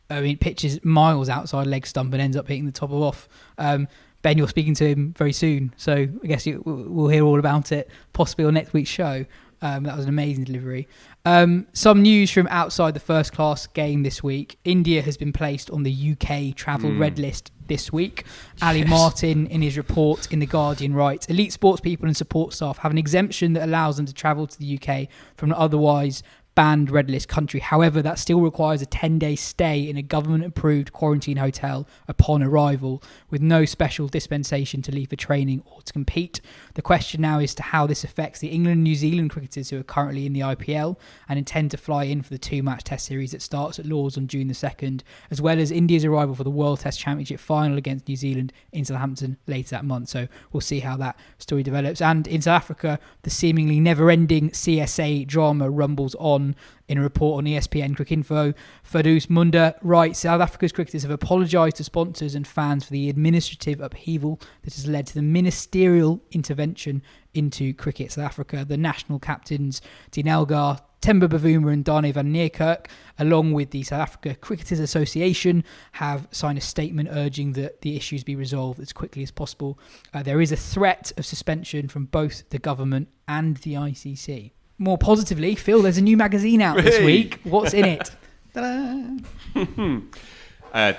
Pitches miles outside leg stump and ends up hitting the top of off. Ben, you're speaking to him very soon, so I guess we'll hear all about it, possibly on next week's show. That was an amazing delivery. Some news from outside the first class game this week. India has been placed on the UK travel red list this week. Ali Martin, in his report in The Guardian, writes, elite sports people and support staff have an exemption that allows them to travel to the UK from an otherwise banned red list country. However, that still requires a 10-day stay in a government-approved quarantine hotel upon arrival, with no special dispensation to leave for training or to compete. The question now is to how this affects the England and New Zealand cricketers who are currently in the IPL and intend to fly in for the 2-match test series that starts at Lords on June the 2nd, as well as India's arrival for the World Test Championship final against New Zealand in Southampton later that month. So we'll see how that story develops. And in South Africa, the seemingly never-ending CSA drama rumbles on. In a report on ESPN Cricinfo, Ferdous Munda writes, South Africa's cricketers have apologised to sponsors and fans for the administrative upheaval that has led to the ministerial intervention into cricket. South Africa, the national captains Dean Elgar, Temba Bavuma and Dane van Niekerk, along with the South Africa Cricketers Association, have signed a statement urging that the issues be resolved as quickly as possible. There is a threat of suspension from both the government and the ICC. More positively, Phil, there's a new magazine out this week. What's in it?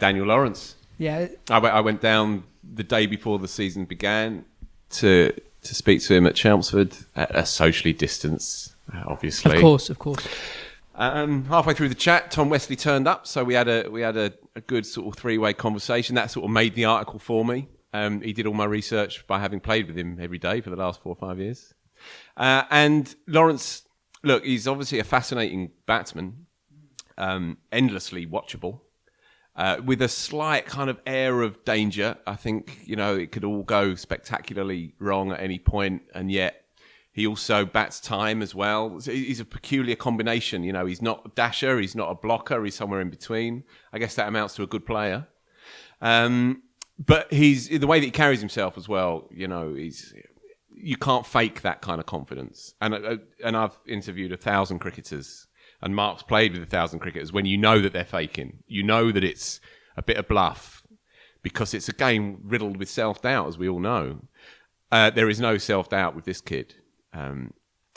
Daniel Lawrence. Yeah. I went down the day before the season began to speak to him at Chelmsford at a socially distanced, obviously. Of course. Halfway through the chat, Tom Wesley turned up, so we had a good sort of three-way conversation. That sort of made the article for me. He did all my research by having played with him every day for the last 4 or 5 years. And Lawrence, look, he's obviously a fascinating batsman, endlessly watchable, with a slight kind of air of danger. I think, it could all go spectacularly wrong at any point, and yet he also bats time as well. So he's a peculiar combination. He's not a dasher, he's not a blocker, he's somewhere in between. I guess that amounts to a good player. But the way that he carries himself as well, you can't fake that kind of confidence. And I've interviewed 1,000 cricketers, and Mark's played with 1,000 cricketers. When you know that they're faking, you know that it's a bit of bluff, because it's a game riddled with self-doubt, as we all know. There is no self-doubt with this kid. I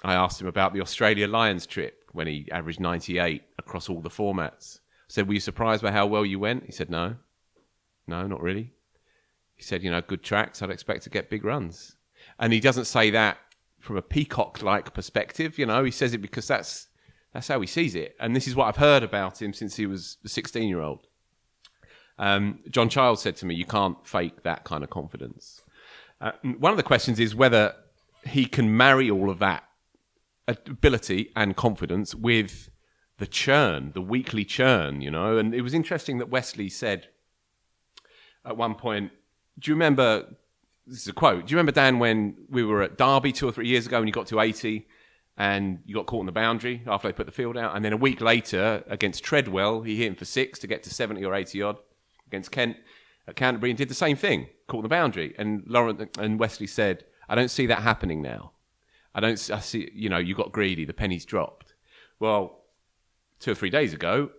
asked him about the Australia Lions trip when he averaged 98 across all the formats. I said, were you surprised by how well you went? He said, no, not really. He said, good tracks, I'd expect to get big runs. And he doesn't say that from a peacock-like perspective, he says it because that's how he sees it. And this is what I've heard about him since he was a 16-year-old. John Childs said to me, you can't fake that kind of confidence. One of the questions is whether he can marry all of that ability and confidence with the churn, the weekly churn, And it was interesting that Wesley said at one point, do you remember this is a quote. Do you remember, Dan, when we were at Derby 2 or 3 years ago and you got to 80 and you got caught on the boundary after they put the field out, and then a week later against Treadwell, he hit him for 6 to get to 70 or 80 odd against Kent at Canterbury and did the same thing, caught on the boundary. And Lawrence and Wesley said, I don't see that happening now. I see, you got greedy, the pennies dropped. Well, 2 or 3 days ago,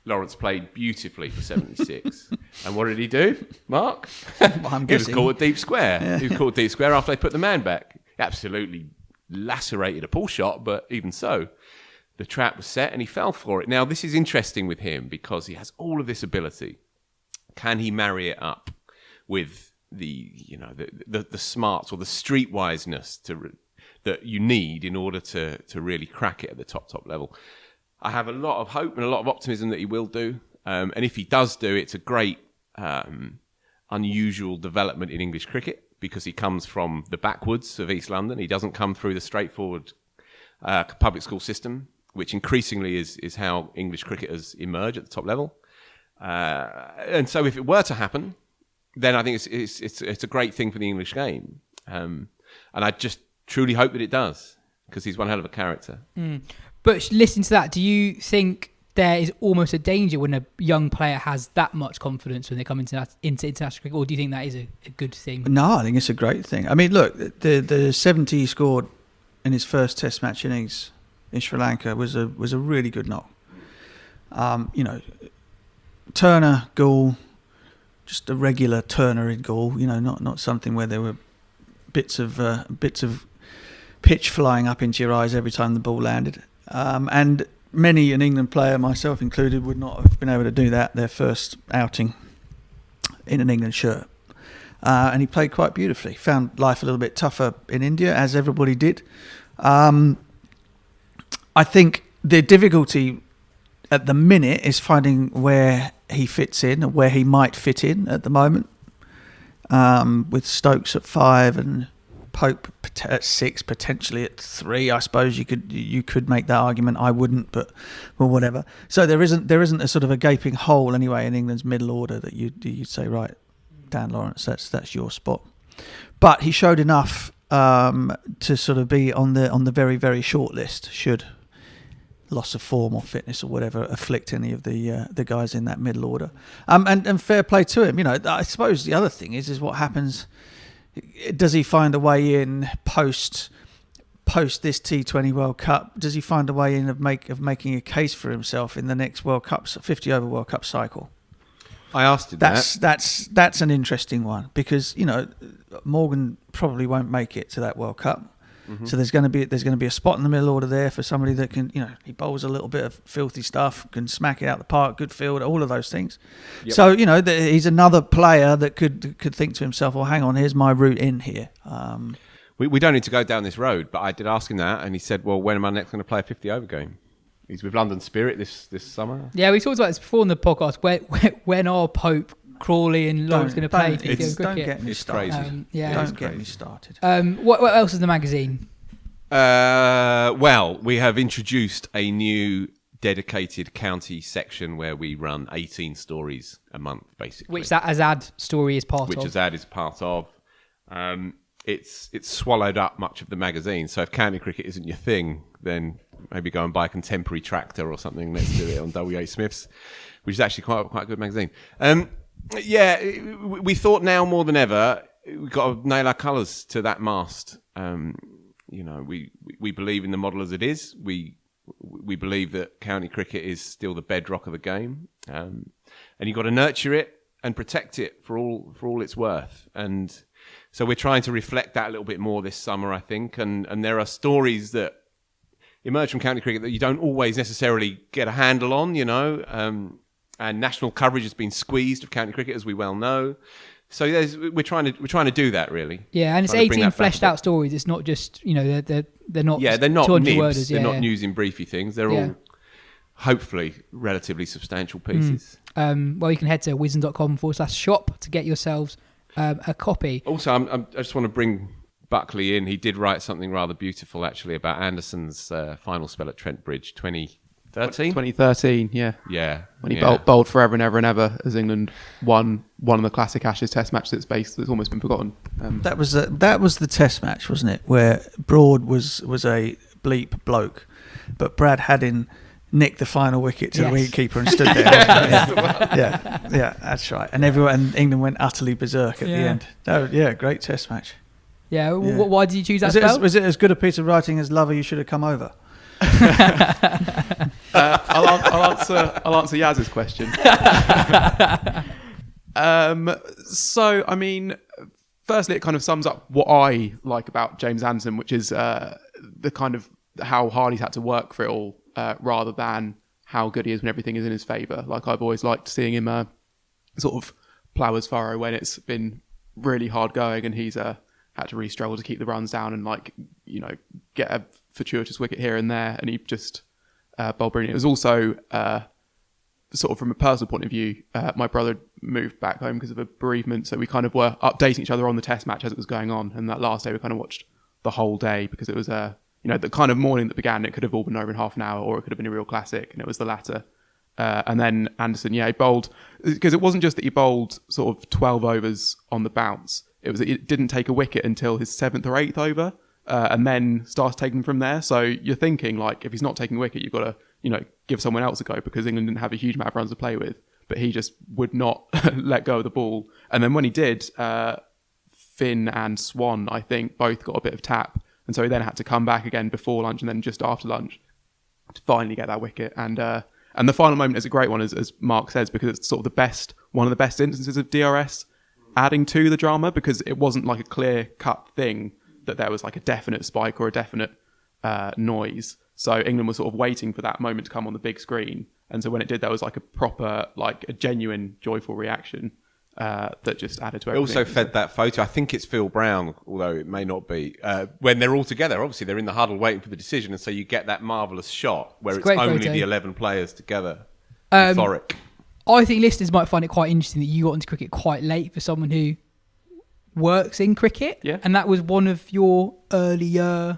Lawrence played beautifully for 76. And what did he do, Mark? I'm He was guessing. caught deep square. Yeah. He was caught deep square after they put the man back. He absolutely lacerated a pull shot, but even so, the trap was set and he fell for it. Now, this is interesting with him because he has all of this ability. Can he marry it up with the smarts or the streetwiseness that you need in order to really crack it at the top level? I have a lot of hope and a lot of optimism that he will do. And if he does do, it's a great, unusual development in English cricket because he comes from the backwoods of East London. He doesn't come through the straightforward public school system, which increasingly is how English cricketers emerge at the top level. And so if it were to happen, then I think it's a great thing for the English game. And I just truly hope that it does because he's one hell of a character. But listening to that, do you think there is almost a danger when a young player has that much confidence when they come into international cricket, or do you think that is a good thing? No, I think it's a great thing. I mean, look, the 70 he scored in his first Test match innings in Sri Lanka was a really good knock. Turner, Gould, just a regular Turner in Gould. Not something where there were bits of pitch flying up into your eyes every time the ball landed. And many an England player, myself included, would not have been able to do that their first outing in an England shirt. And he played quite beautifully. Found life a little bit tougher in India, as everybody did. I think the difficulty at the minute is finding where he fits in, or where he might fit in at the moment. With Stokes at 5 and Pope at 6, potentially at 3. I suppose you could make that argument. I wouldn't, but well, whatever. So there isn't a sort of a gaping hole anyway in England's middle order that you'd say, right, Dan Lawrence, that's your spot. But he showed enough to sort of be on the very, very short list should loss of form or fitness or whatever afflict any of the guys in that middle order. And fair play to him. I suppose the other thing is what happens. Does he find a way in post this T20 World Cup? Does he find a way in of making a case for himself in the next World Cup 50 over World Cup cycle? I asked him that's an interesting one because Morgan probably won't make it to that World Cup. Mm-hmm. So there's going to be a spot in the middle order there for somebody that can, he bowls a little bit of filthy stuff, can smack it out the park, good field, all of those things. Yep. So he's another player that could think to himself, well, hang on, here's my route in here. We don't need to go down this road, but I did ask him that, and he said, well, when am I next going to play a 50 over game? He's with London Spirit this summer. Yeah, we talked about this before in the podcast. When are Pope, Crawley and Lawrence going to play cricket? Don't get me started. Don't get me started. What else is in the magazine? Well, we have introduced a new dedicated county section where we run 18 stories a month, basically. Which that Azad story is part of. Which Azad is part of. It's swallowed up much of the magazine. So if county cricket isn't your thing, then maybe go and buy a contemporary tractor or something. Let's do it on W.A. Smith's, which is actually quite a good magazine. We thought now more than ever we've got to nail our colours to that mast. We believe in the model as it is. We believe that county cricket is still the bedrock of the game, and you've got to nurture it and protect it for all it's worth. And so we're trying to reflect that a little bit more this summer, I think. And there are stories that emerge from county cricket that you don't always necessarily get a handle on, and national coverage has been squeezed of county cricket, as we well know. So we're trying to do that, really. Yeah, and it's 18 fleshed out stories. It's not just they're not they're not 200 nibs. worders. They're not news in briefy things. They're all hopefully relatively substantial pieces. Well, you can head to wisden.com/shop to get yourselves a copy. Also, I just want to bring Buckley in. He did write something rather beautiful, actually, about Anderson's final spell at Trent Bridge 20 2013, yeah. Yeah. When he bowled forever and ever and ever as England won one of the classic Ashes Test matches that's almost been forgotten. That was the Test match, wasn't it? Where Broad was a bleep bloke, but Brad Haddin nicked the final wicket to the wicketkeeper and stood there. yeah, that's right. And England went utterly berserk at the end. Oh, yeah, great Test match. Yeah, why did you choose that spell? Was it as good a piece of writing as "Lover, You Should Have Come Over"? I'll answer Yaz's question. So, I mean, firstly, it kind of sums up what I like about James Anderson, which is the kind of how hard he's had to work for it all, rather than how good he is when everything is in his favour. Like, I've always liked seeing him sort of plough his furrow when it's been really hard going and he's had to really struggle to keep the runs down and, like, you know, get a fortuitous wicket here and there, and he just bowled brilliant. It was also sort of from a personal point of view, my brother moved back home because of a bereavement, so we kind of were updating each other on the Test match as it was going on, and that last day we kind of watched the whole day because it was the kind of morning that began. It could have all been over in half an hour, or it could have been a real classic, and it was the latter. And then Anderson, he bowled, because it wasn't just that he bowled sort of 12 overs on the bounce. It didn't take a wicket until his 7th or 8th over, and then starts taking them from there. So you're thinking, like, if he's not taking a wicket, you've got to, give someone else a go, because England didn't have a huge amount of runs to play with. But he just would not let go of the ball. And then when he did, Finn and Swan, I think, both got a bit of tap. And so he then had to come back again before lunch and then just after lunch to finally get that wicket. And the final moment is a great one, as Mark says, because it's sort of one of the best instances of DRS adding to the drama, because it wasn't like a clear-cut thing that there was like a definite spike or a definite noise. So England was sort of waiting for that moment to come on the big screen. And so when it did, there was like a proper, like a genuine, joyful reaction that just added to it. Everything. Also fed that photo, I think it's Phil Brown, although it may not be, when they're all together. Obviously, they're in the huddle waiting for the decision, and so you get that marvellous shot where it's only photo. The 11 players together. Euphoric. I think listeners might find it quite interesting that you got into cricket quite late for someone who works in cricket. Yeah. And that was one of your earlier...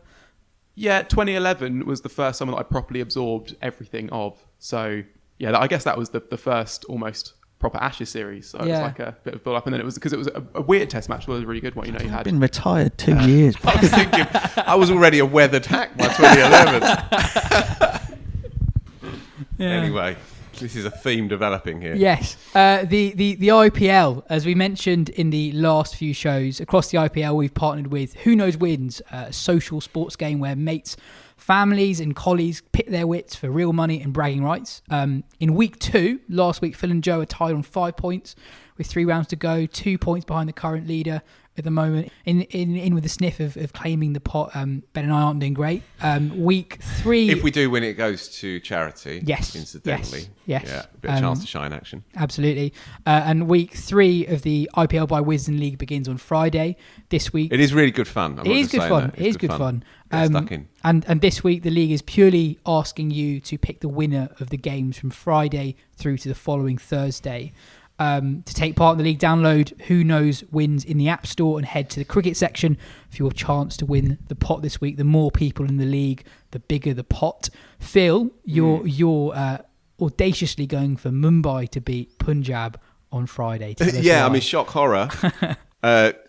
Yeah, 2011 was the first summer that I properly absorbed everything of. So, yeah, I guess that was the first almost proper Ashes series. So it was like a bit of build-up. And then it was, because it was a weird Test match, but it was a really good one. You had been retired 2 years. I was thinking, I was already a weathered hack by 2011. Anyway, this is a theme developing here. Yes. The IPL, as we mentioned in the last few shows, across the IPL we've partnered with Who Knows Wins, a social sports game where mates, families and colleagues pit their wits for real money and bragging rights. In week 2, last week, Phil and Joe are tied on 5 points with 3 rounds to go, 2 points behind the current leader at the moment, in with the sniff of claiming the pot. Ben and I aren't doing great. Week 3... If we do win, it goes to charity. Yes. Incidentally. Yes. Yeah, a bit of chance to shine action. Absolutely. And week 3 of the IPL by Wisden League begins on Friday. This week... It is really good fun. It is good fun. Get stuck in. And this week, the league is purely asking you to pick the winner of the games from Friday through to the following Thursday. To take part in the league, download Who Knows Wins in the App Store and head to the cricket section for your chance to win the pot this week. The more people in the league, the bigger the pot. Phil, you're audaciously going for Mumbai to beat Punjab on Friday. Yeah, I mean, shock horror.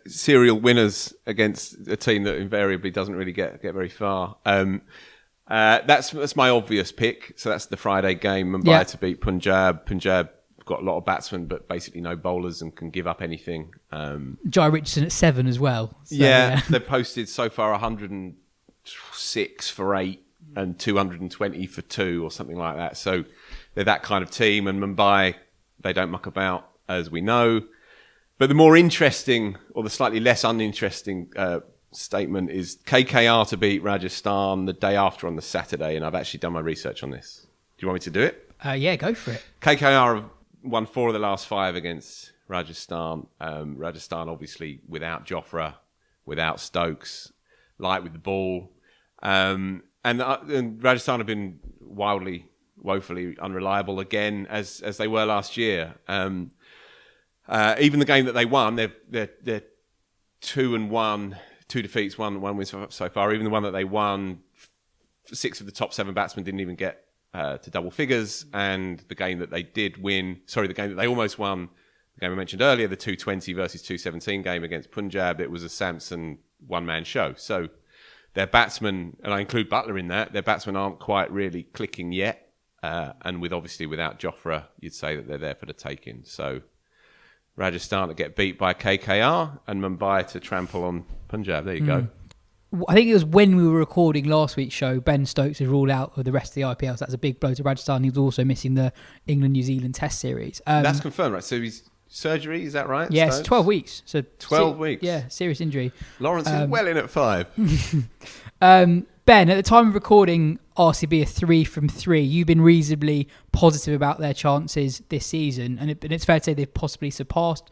Serial winners against a team that invariably doesn't really get very far. That's my obvious pick. So that's the Friday game. Mumbai to beat Punjab. Punjab got a lot of batsmen, but basically no bowlers and can give up anything. Jai Richardson at 7 as well. So, they've posted so far 106 for 8 and 220 for 2 or something like that. So they're that kind of team. And Mumbai, they don't muck about, as we know. But the more interesting, or the slightly less uninteresting statement is KKR to beat Rajasthan the day after on the Saturday. And I've actually done my research on this. Do you want me to do it? Yeah, go for it. KKR have won 4 of the last 5 against Rajasthan. Rajasthan, obviously, without Jofra, without Stokes, light with the ball. And Rajasthan have been woefully unreliable again, as they were last year. Even the game that they won, they're 2-1, 2 defeats, 1 win so far. Even the one that they won, 6 of the top 7 batsmen didn't even get to double figures, and the game that they did win, the game that they almost won, the game I mentioned earlier, the 220 versus 217 game against Punjab, it was a Samson one-man show. So their batsmen, and I include Butler in that, their batsmen aren't quite really clicking yet. And obviously without Jofra, you'd say that they're there for the taking. So Rajasthan to get beat by KKR and Mumbai to trample on Punjab. There you go. I think it was when we were recording last week's show, Ben Stokes was ruled out of the rest of the IPL. So that's a big blow to Rajasthan. He was also missing the England-New Zealand Test series. That's confirmed, right? So he's surgery, is that right? Yes, Stokes? 12 weeks. So 12 weeks? Yeah, serious injury. Lawrence is well in at 5. Ben, at the time of recording, RCB are 3 from 3. You've been reasonably positive about their chances this season, and it's fair to say they've possibly surpassed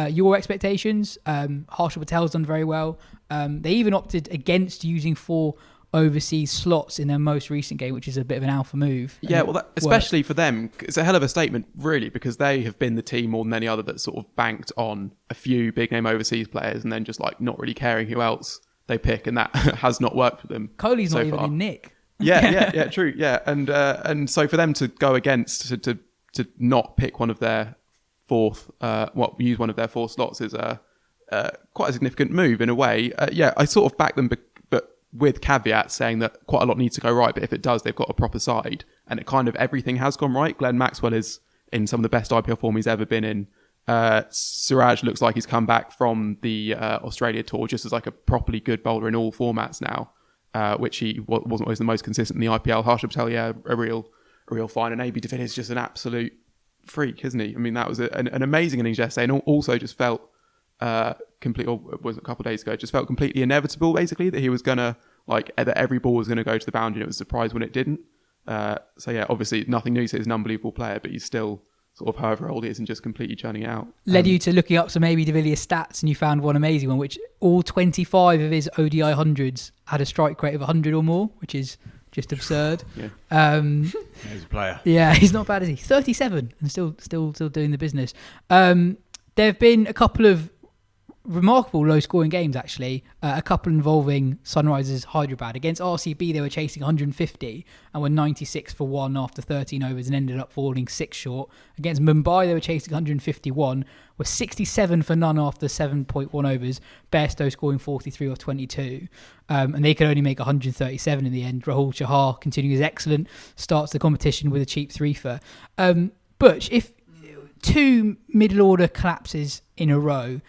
your expectations. Harshal Patel's done very well. They even opted against using 4 overseas slots in their most recent game, which is a bit of an alpha move. Yeah, well, especially for them, it's a hell of a statement, really, because they have been the team more than any other that sort of banked on a few big name overseas players and then just like not really caring who else they pick, and that has not worked for them. Kohli's so not even far. in Nick. Yeah, true. Yeah, and so for them to go against to not pick one of their use one of their 4 slots is quite a significant move in a way. I sort of back them, but with caveats saying that quite a lot needs to go right. But if it does, they've got a proper side, and it kind of everything has gone right. Glenn Maxwell is in some of the best IPL form he's ever been in. Suraj looks like he's come back from the Australia tour just as like a properly good bowler in all formats now, which he wasn't always the most consistent in the IPL. Harshal Patel, a real fine, and AB de Villiers is just an absolute freak, isn't he? I mean, that was an amazing innings yesterday, and also just felt complete, or was it a couple of days ago, it just felt completely inevitable, basically, that he was gonna that every ball was gonna go to the boundary, and it was a surprise when it didn't. So yeah, obviously nothing new. So he's an unbelievable player, but he's still sort of however old he is and just completely churning it out. Led you to looking up some AB de Villiers stats, and you found one amazing one, which all 25 of his ODI hundreds had a strike rate of 100 or more, which is just absurd. Yeah. He's a player. Yeah, he's not bad, is he? 37 and still doing the business. There have been a couple of remarkable low-scoring games, actually. A couple involving Sunrisers Hyderabad. Against RCB, they were chasing 150 and were 96 for 1 after 13 overs and ended up falling 6 short. Against Mumbai, they were chasing 151, were 67 for none after 7.1 overs. Bairstow scoring 43 off 22. And they could only make 137 in the end. Rahul Chahar continuing his excellent starts the competition with a cheap 3-fer. Butch, if 2 middle-order collapses in a row,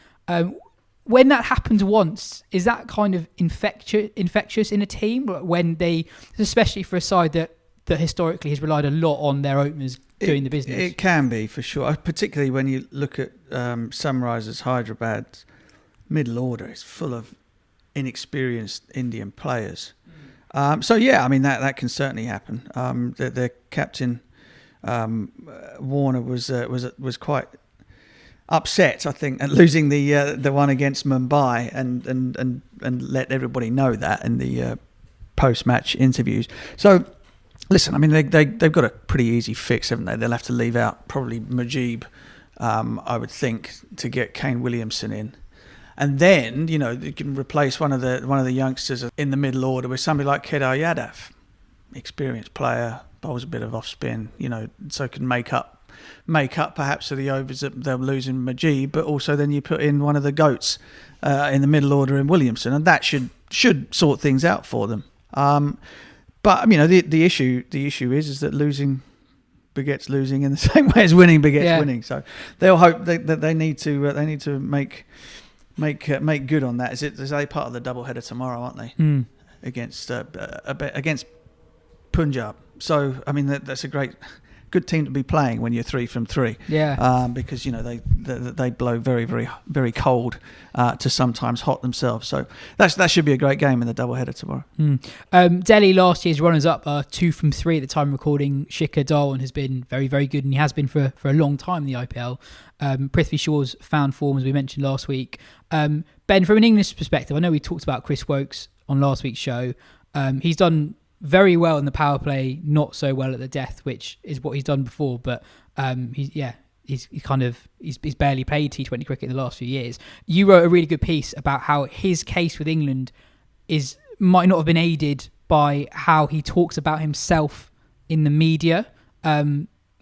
when that happens once, is that kind of infectious in a team? When they, especially for a side that historically has relied a lot on their openers doing the business? It can be, for sure. Particularly when you look at Sunrisers Hyderabad's middle order, it's full of inexperienced Indian players. So yeah, I mean that can certainly happen. Their captain Warner was quite upset, I think, at losing the one against Mumbai, and let everybody know that in the post-match interviews. So, listen, I mean, they've got a pretty easy fix, haven't they? They'll have to leave out probably Mujib, I would think, to get Kane Williamson in, and then you can replace one of the youngsters in the middle order with somebody like Kedar Yadav, experienced player, bowls a bit of off spin, so can make up perhaps for the overs that they'll lose in Majid, but also then you put in one of the goats in the middle order in Williamson, and that should sort things out for them. But the issue is that losing begets losing in the same way as winning begets winning. So they'll hope that they need to make good on that. Is they part of the doubleheader tomorrow, aren't they? Against Punjab. So I mean that's a good team to be playing when you're 3 from 3. Yeah. Because they blow very, very, very cold to sometimes hot themselves. So that should be a great game in the doubleheader tomorrow. Delhi last year's runners-up are 2 from 3 at the time recording. Shikhar Dhawan has been very, very good, and he has been for a long time in the IPL. Prithvi Shaw's found form, as we mentioned last week. Ben, from an English perspective, I know we talked about Chris Woakes on last week's show. He's done very well in the power play, not so well at the death, which is what he's done before. But he's barely played T20 cricket in the last few years. You wrote a really good piece about how his case with England might not have been aided by how he talks about himself in the media,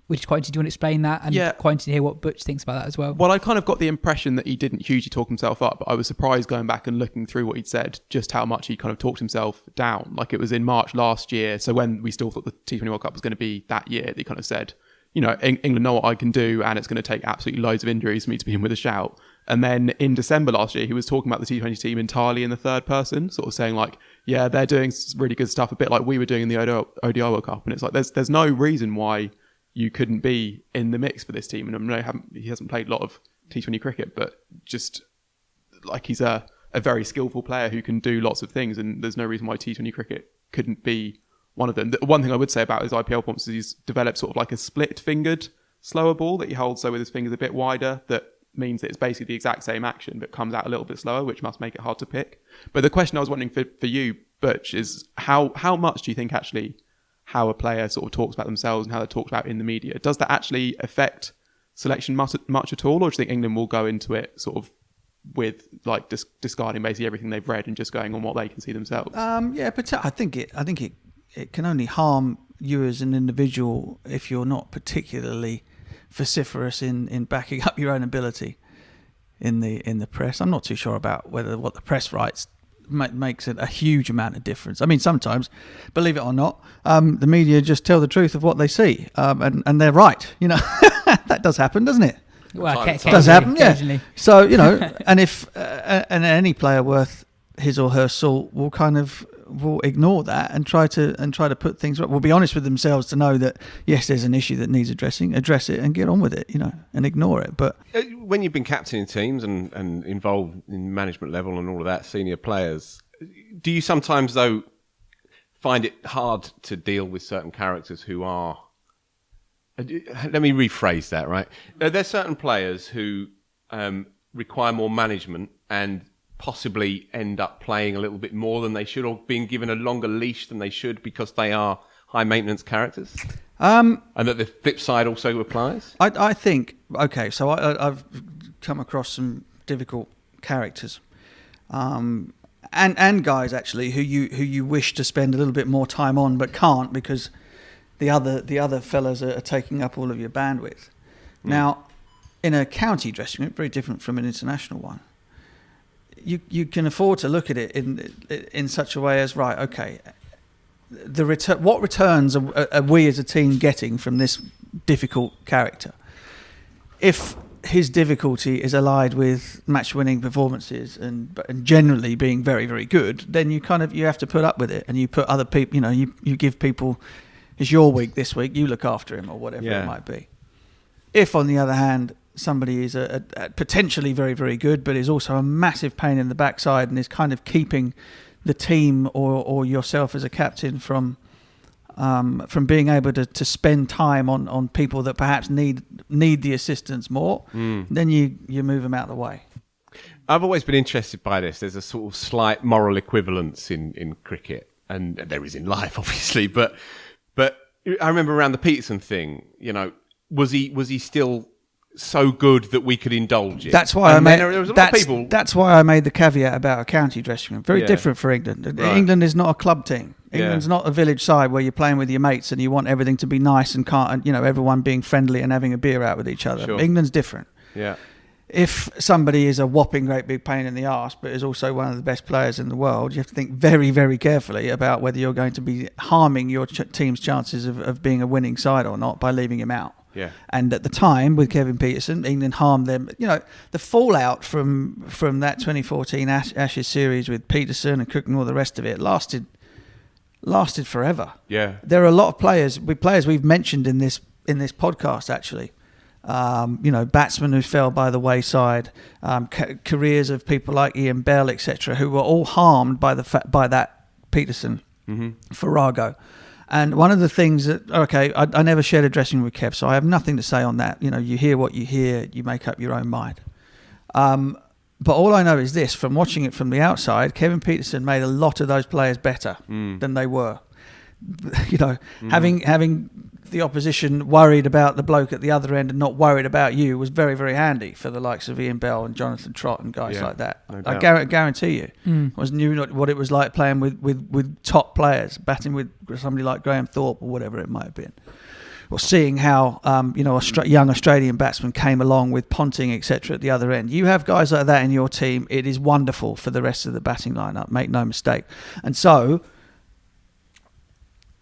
which is quite interesting. Do you want to explain that? And quite interesting to hear what Butch thinks about that as well. Well, I kind of got the impression that he didn't hugely talk himself up, but I was surprised going back and looking through what he'd said, just how much he kind of talked himself down. Like, it was in March last year, so when we still thought the T20 World Cup was going to be that year, they kind of said, you know, England know what I can do, and it's going to take absolutely loads of injuries for me to be in with a shout. And then in December last year, he was talking about the T20 team entirely in the third person, sort of saying like, yeah, they're doing really good stuff, a bit like we were doing in the ODI World Cup. And it's like, there's no reason why you couldn't be in the mix for this team. And I know he hasn't played a lot of T20 cricket, but just like he's a very skillful player who can do lots of things. And there's no reason why T20 cricket couldn't be one of them. The one thing I would say about his IPL performance is he's developed sort of like a split-fingered slower ball that he holds so with his fingers a bit wider, that means that it's basically the exact same action but comes out a little bit slower, which must make it hard to pick. But the question I was wondering for you, Butch, is how much do you think actually how a player sort of talks about themselves and how they're talked about in the media, does that actually affect selection much at all, or do you think England will go into it sort of with like discarding basically everything they've read and just going on what they can see themselves? But I think it can only harm you as an individual if you're not particularly vociferous in backing up your own ability in the press. I'm not too sure about what the press writes makes it a huge amount of difference. I mean, sometimes, believe it or not, the media just tell the truth of what they see, and they're right. You know, that does happen, doesn't it? Well, it does happen, yeah. So, you know, and if and any player worth his or her salt will ignore that and try to put things right. Will be honest with themselves to know that yes, there's an issue that needs addressing, address it and get on with it, you know, and ignore it. But when you've been captaining teams and involved in management level and all of that, senior players, do you sometimes though find it hard to deal with certain characters who are? Let me rephrase that. Right, there's certain players who require more management and possibly end up playing a little bit more than they should, or being given a longer leash than they should because they are high maintenance characters, and that the flip side also applies. I think so I've come across some difficult characters, and guys actually who you wish to spend a little bit more time on but can't because the other fellas are taking up all of your bandwidth. Now, in a county dressing room, very different from an international one, you can afford to look at it in such a way as, right, okay, what returns are we as a team getting from this difficult character? If his difficulty is allied with match-winning performances and generally being very, very good, then you have to put up with it, and you put other people, you know, you give people, it's your week this week, you look after him or whatever it might be. If, on the other hand, somebody is a potentially very, very good, but is also a massive pain in the backside and is kind of keeping the team or yourself as a captain from being able to spend time on people that perhaps need the assistance more, then you move them out of the way. I've always been interested by this. There's a sort of slight moral equivalence in cricket, and there is in life, obviously. But I remember around the Pietersen thing, you know, was he still so good that we could indulge it? That's why there was a lot of people. That's why I made the caveat about a county dressing room. Very different for England. Right. England is not a club team. England's not a village side where you're playing with your mates and you want everything to be nice and everyone being friendly and having a beer out with each other. Sure. England's different. Yeah. If somebody is a whopping great big pain in the arse, but is also one of the best players in the world, you have to think very, very carefully about whether you're going to be harming your team's chances of being a winning side or not by leaving him out. Yeah. And at the time, with Kevin Pietersen, England harmed them. You know, the fallout from that 2014 Ashes series with Pietersen and Cook and all the rest of it lasted forever. Yeah. There are a lot of players we've mentioned in this podcast actually. Batsmen who fell by the wayside, careers of people like Ian Bell, etc., who were all harmed by that Pietersen farrago. And one of the things that, I never shared a dressing room with Kev, so I have nothing to say on that. You know, you hear what you hear, you make up your own mind. But all I know is this, from watching it from the outside, Kevin Pietersen made a lot of those players better than they were. You know, having the opposition worried about the bloke at the other end and not worried about you was very, very handy for the likes of Ian Bell and Jonathan Trott and guys like that. No I doubt. guarantee you. Knew what it was like playing with top players, batting with somebody like Graham Thorpe or whatever it might have been. Or seeing how young Australian batsmen came along with Ponting, etc. at the other end. You have guys like that in your team. It is wonderful for the rest of the batting lineup. Make no mistake. And so,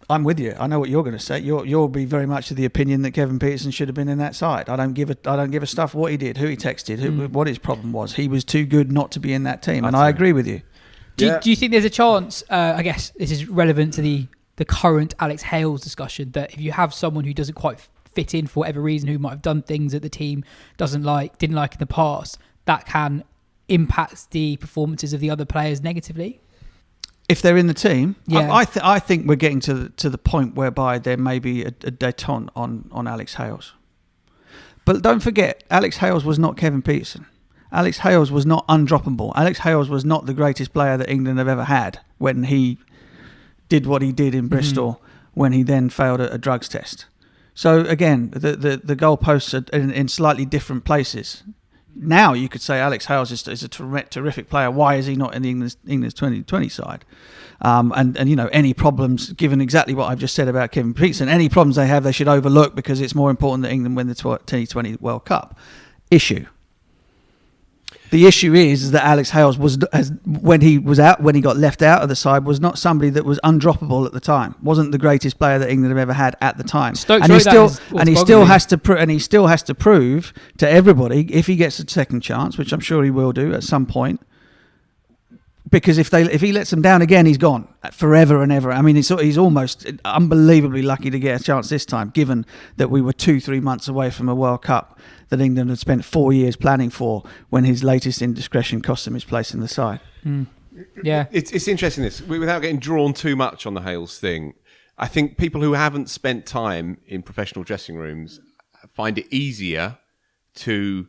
I'm with you. I know what you're going to say. You'll be very much of the opinion that Kevin Pietersen should have been in that side. I don't give a stuff what he did, who he texted, what his problem was. He was too good not to be in that team, and I agree with you. Do you think there's a chance? I guess this is relevant to the current Alex Hales discussion, that if you have someone who doesn't quite fit in for whatever reason, who might have done things that the team didn't like in the past, that can impact the performances of the other players negatively? If they're in the team, yeah. I think we're getting to the point whereby there may be a détente on Alex Hales. But don't forget, Alex Hales was not Kevin Pietersen. Alex Hales was not undroppable. Alex Hales was not the greatest player that England have ever had when he did what he did in Bristol, when he then failed a drugs test. So again, the goalposts are in slightly different places. Now you could say Alex Hales is a terrific player. Why is he not in the England's 2020 side? And any problems, given exactly what I've just said about Kevin Pietersen, any problems they have, they should overlook because it's more important that England win the 2020 World Cup. Issue. The issue is that Alex Hales when he got left out of the side, was not somebody that was undroppable at the time. Wasn't the greatest player that England have ever had at the time. He still has to prove to everybody, if he gets a second chance, which I'm sure he will do at some point. Because if he lets them down again, he's gone forever and ever. I mean, he's almost unbelievably lucky to get a chance this time, given that we were 2-3 months away from a World Cup that England had spent 4 years planning for, when his latest indiscretion cost him his place in the side. Yeah, it's interesting this, without getting drawn too much on the Hales thing. I think people who haven't spent time in professional dressing rooms find it easier to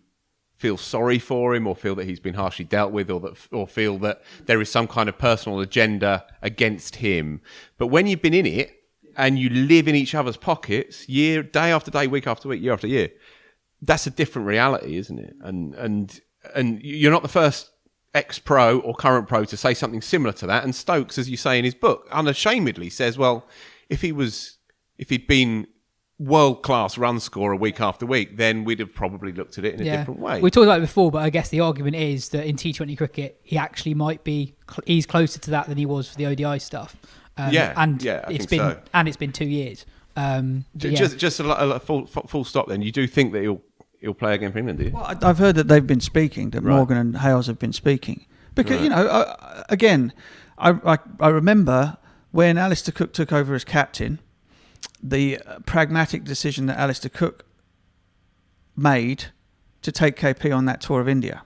feel sorry for him, or feel that he's been harshly dealt with, or feel that there is some kind of personal agenda against him. But when you've been in it and you live in each other's pockets, day after day, week after week, year after year, that's a different reality, isn't it? And you're not the first ex-pro or current pro to say something similar to that. And Stokes, as you say in his book, unashamedly says, well, if he'd been world-class run scorer week after week, then we'd have probably looked at it in a different way. We talked about it before, but I guess the argument is that in T20 cricket, he actually might be, he's closer to that than he was for the ODI stuff. It's been 2 years. Just a full stop then. You do think that he'll play again for England, do you? Well, I've heard that they've been speaking, that Morgan and Hales have been speaking. Because, again, I remember when Alistair Cook took over as captain, the pragmatic decision that Alistair Cook made to take KP on that tour of India.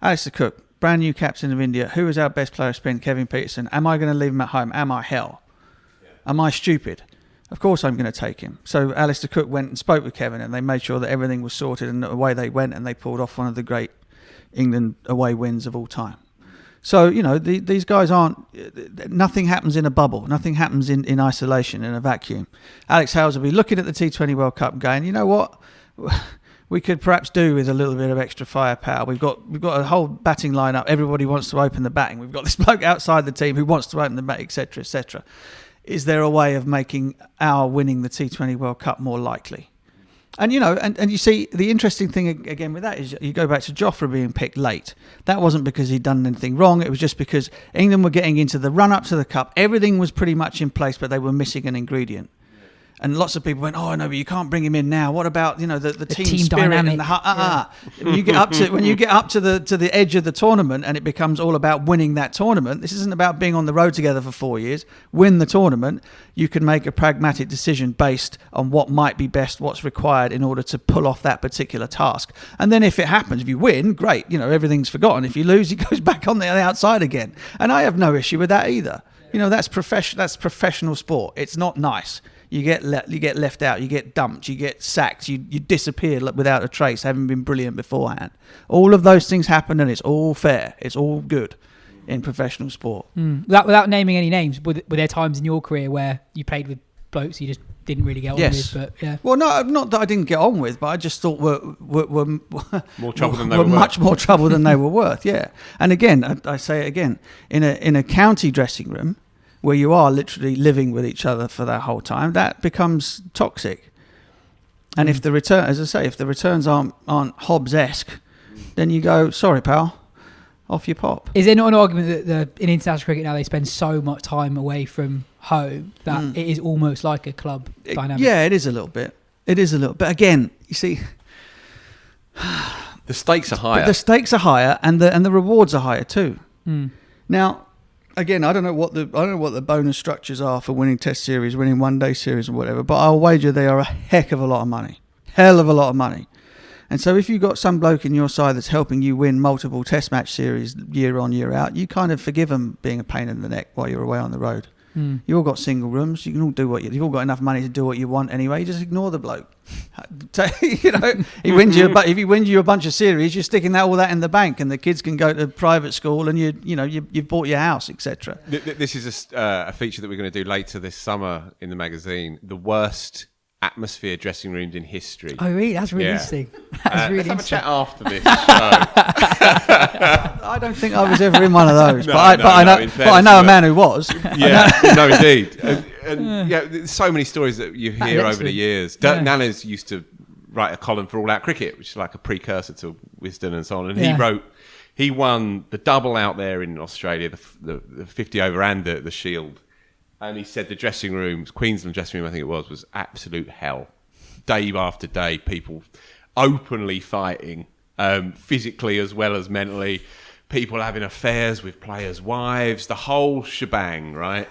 Alistair Cook, brand new captain of India. Who is our best player spin? Kevin Pietersen. Am I going to leave him at home? Am I hell? Yeah. Am I stupid? Of course I'm going to take him. So Alistair Cook went and spoke with Kevin, and they made sure that everything was sorted, and away they went, and they pulled off one of the great England away wins of all time. So, these guys nothing happens in a bubble. Nothing happens in isolation, in a vacuum. Alex Hales will be looking at the T20 World Cup going, you know what? We could perhaps do with a little bit of extra firepower. We've got a whole batting lineup. Everybody wants to open the batting. We've got this bloke outside the team who wants to open the batting, etc., etc. Is there a way of making our winning the T20 World Cup more likely? And, and you see, the interesting thing again with that is you go back to Jofra being picked late. That wasn't because he'd done anything wrong. It was just because England were getting into the run-up to the Cup. Everything was pretty much in place, but they were missing an ingredient. And lots of people went, oh no, but you can't bring him in now. What about the team spirit dynamic. And when you get up to the edge of the tournament, and it becomes all about winning that tournament. This isn't about being on the road together for 4 years. Win the tournament. You can make a pragmatic decision based on what might be best, what's required in order to pull off that particular task. And then if it happens, if you win, great. Everything's forgotten. If you lose, he goes back on the outside again. And I have no issue with that either. That's professional sport. It's not nice. You get left out, you get dumped, you get sacked, you disappear without a trace, having been brilliant beforehand. All of those things happen, and it's all fair. It's all good in professional sport. Without naming any names, were there times in your career where you played with blokes you just didn't really get on Yes. with. But yeah, Well, no, not that I didn't get on with, but I just thought were More trouble than they were were much worth. more trouble than they were worth. Yeah, and again, I say it again, in a county dressing room where you are literally living with each other for that whole time, that becomes toxic. And if the return, as I say, if the returns aren't Hobbes-esque, then you go, sorry, pal, off you pop. is there not an argument that in international cricket now they spend so much time away from home that it is almost like a club dynamic? Yeah, it is a little bit. It is a little bit. Again, you see, The stakes are higher. the stakes are higher, and the rewards are higher too. Now, again, I don't know what the bonus structures are for winning Test series, winning one day series, or whatever. But I'll wager they are a heck of a lot of money, hell of a lot of money. And so, if you've got some bloke in your side that's helping you win multiple Test match series year on year out, you kind of forgive them being a pain in the neck while you're away on the road. You all got single rooms. You can all do you've all got enough money to do what you want anyway. You just ignore the bloke. You know, he wins you. But if he wins you a bunch of series, you're sticking all that in the bank, and the kids can go to private school, and you've bought your house, etc. This is a feature that we're going to do later this summer in the magazine. The worst atmosphere dressing rooms in history. Oh, really? That's really interesting. That's really let's interesting. have a chat after this show. I don't think I was ever in one of those, No, but I know a man who was. Yeah, no, indeed. And yeah, there's so many stories that you hear over the years. Dirk Nanners used to write a column for All Out Cricket, which is like a precursor to Wisden and so on. And he won the double out there in Australia, the 50 over and the Shield. And he said the dressing rooms, Queensland dressing room, I think it was absolute hell. Day after day, people openly fighting, physically as well as mentally. People having affairs with players' wives, the whole shebang, right?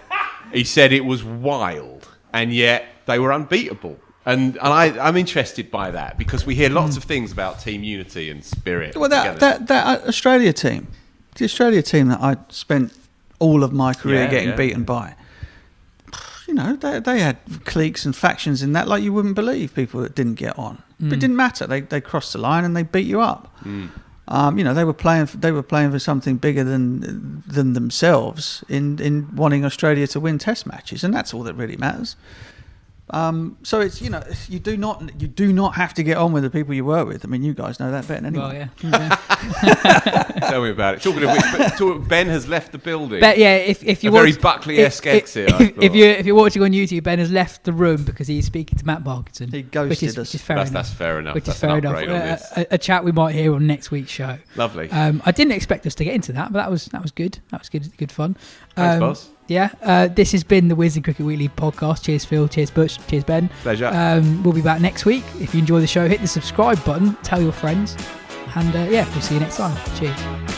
He said it was wild, and yet they were unbeatable. And I'm interested by that because we hear lots of things about team unity and spirit. Well, that Australia team, the Australia team that I spent all of my career getting beaten by. You know, they had cliques and factions in that like you wouldn't believe, people that didn't get on. But it didn't matter. They crossed the line and they beat you up. You know, they were playing for something bigger than themselves in wanting Australia to win Test matches, and that's all that really matters. So it's, you know, you do not have to get on with the people you work with. I mean, you guys know that better than anyone. Well, yeah. Tell me about it. Talking of which, Ben has left the building. If you very Buckley-esque exit. If you're watching on YouTube, Ben has left the room because he's speaking to Matt Parkinson. He ghosted us. Which is fair enough. That's fair enough. Which That's is fair an enough. upgrade on this. A chat we might hear on next week's show. Lovely. I didn't expect us to get into that, but that was good. That was good fun. Thanks, boss. Yeah, this has been the Wisden Cricket Weekly podcast. Cheers, Phil. Cheers, Butch. Cheers, Ben. Pleasure. We'll be back next week. If you enjoy the show, hit the subscribe button, tell your friends, and we'll see you next time. Cheers.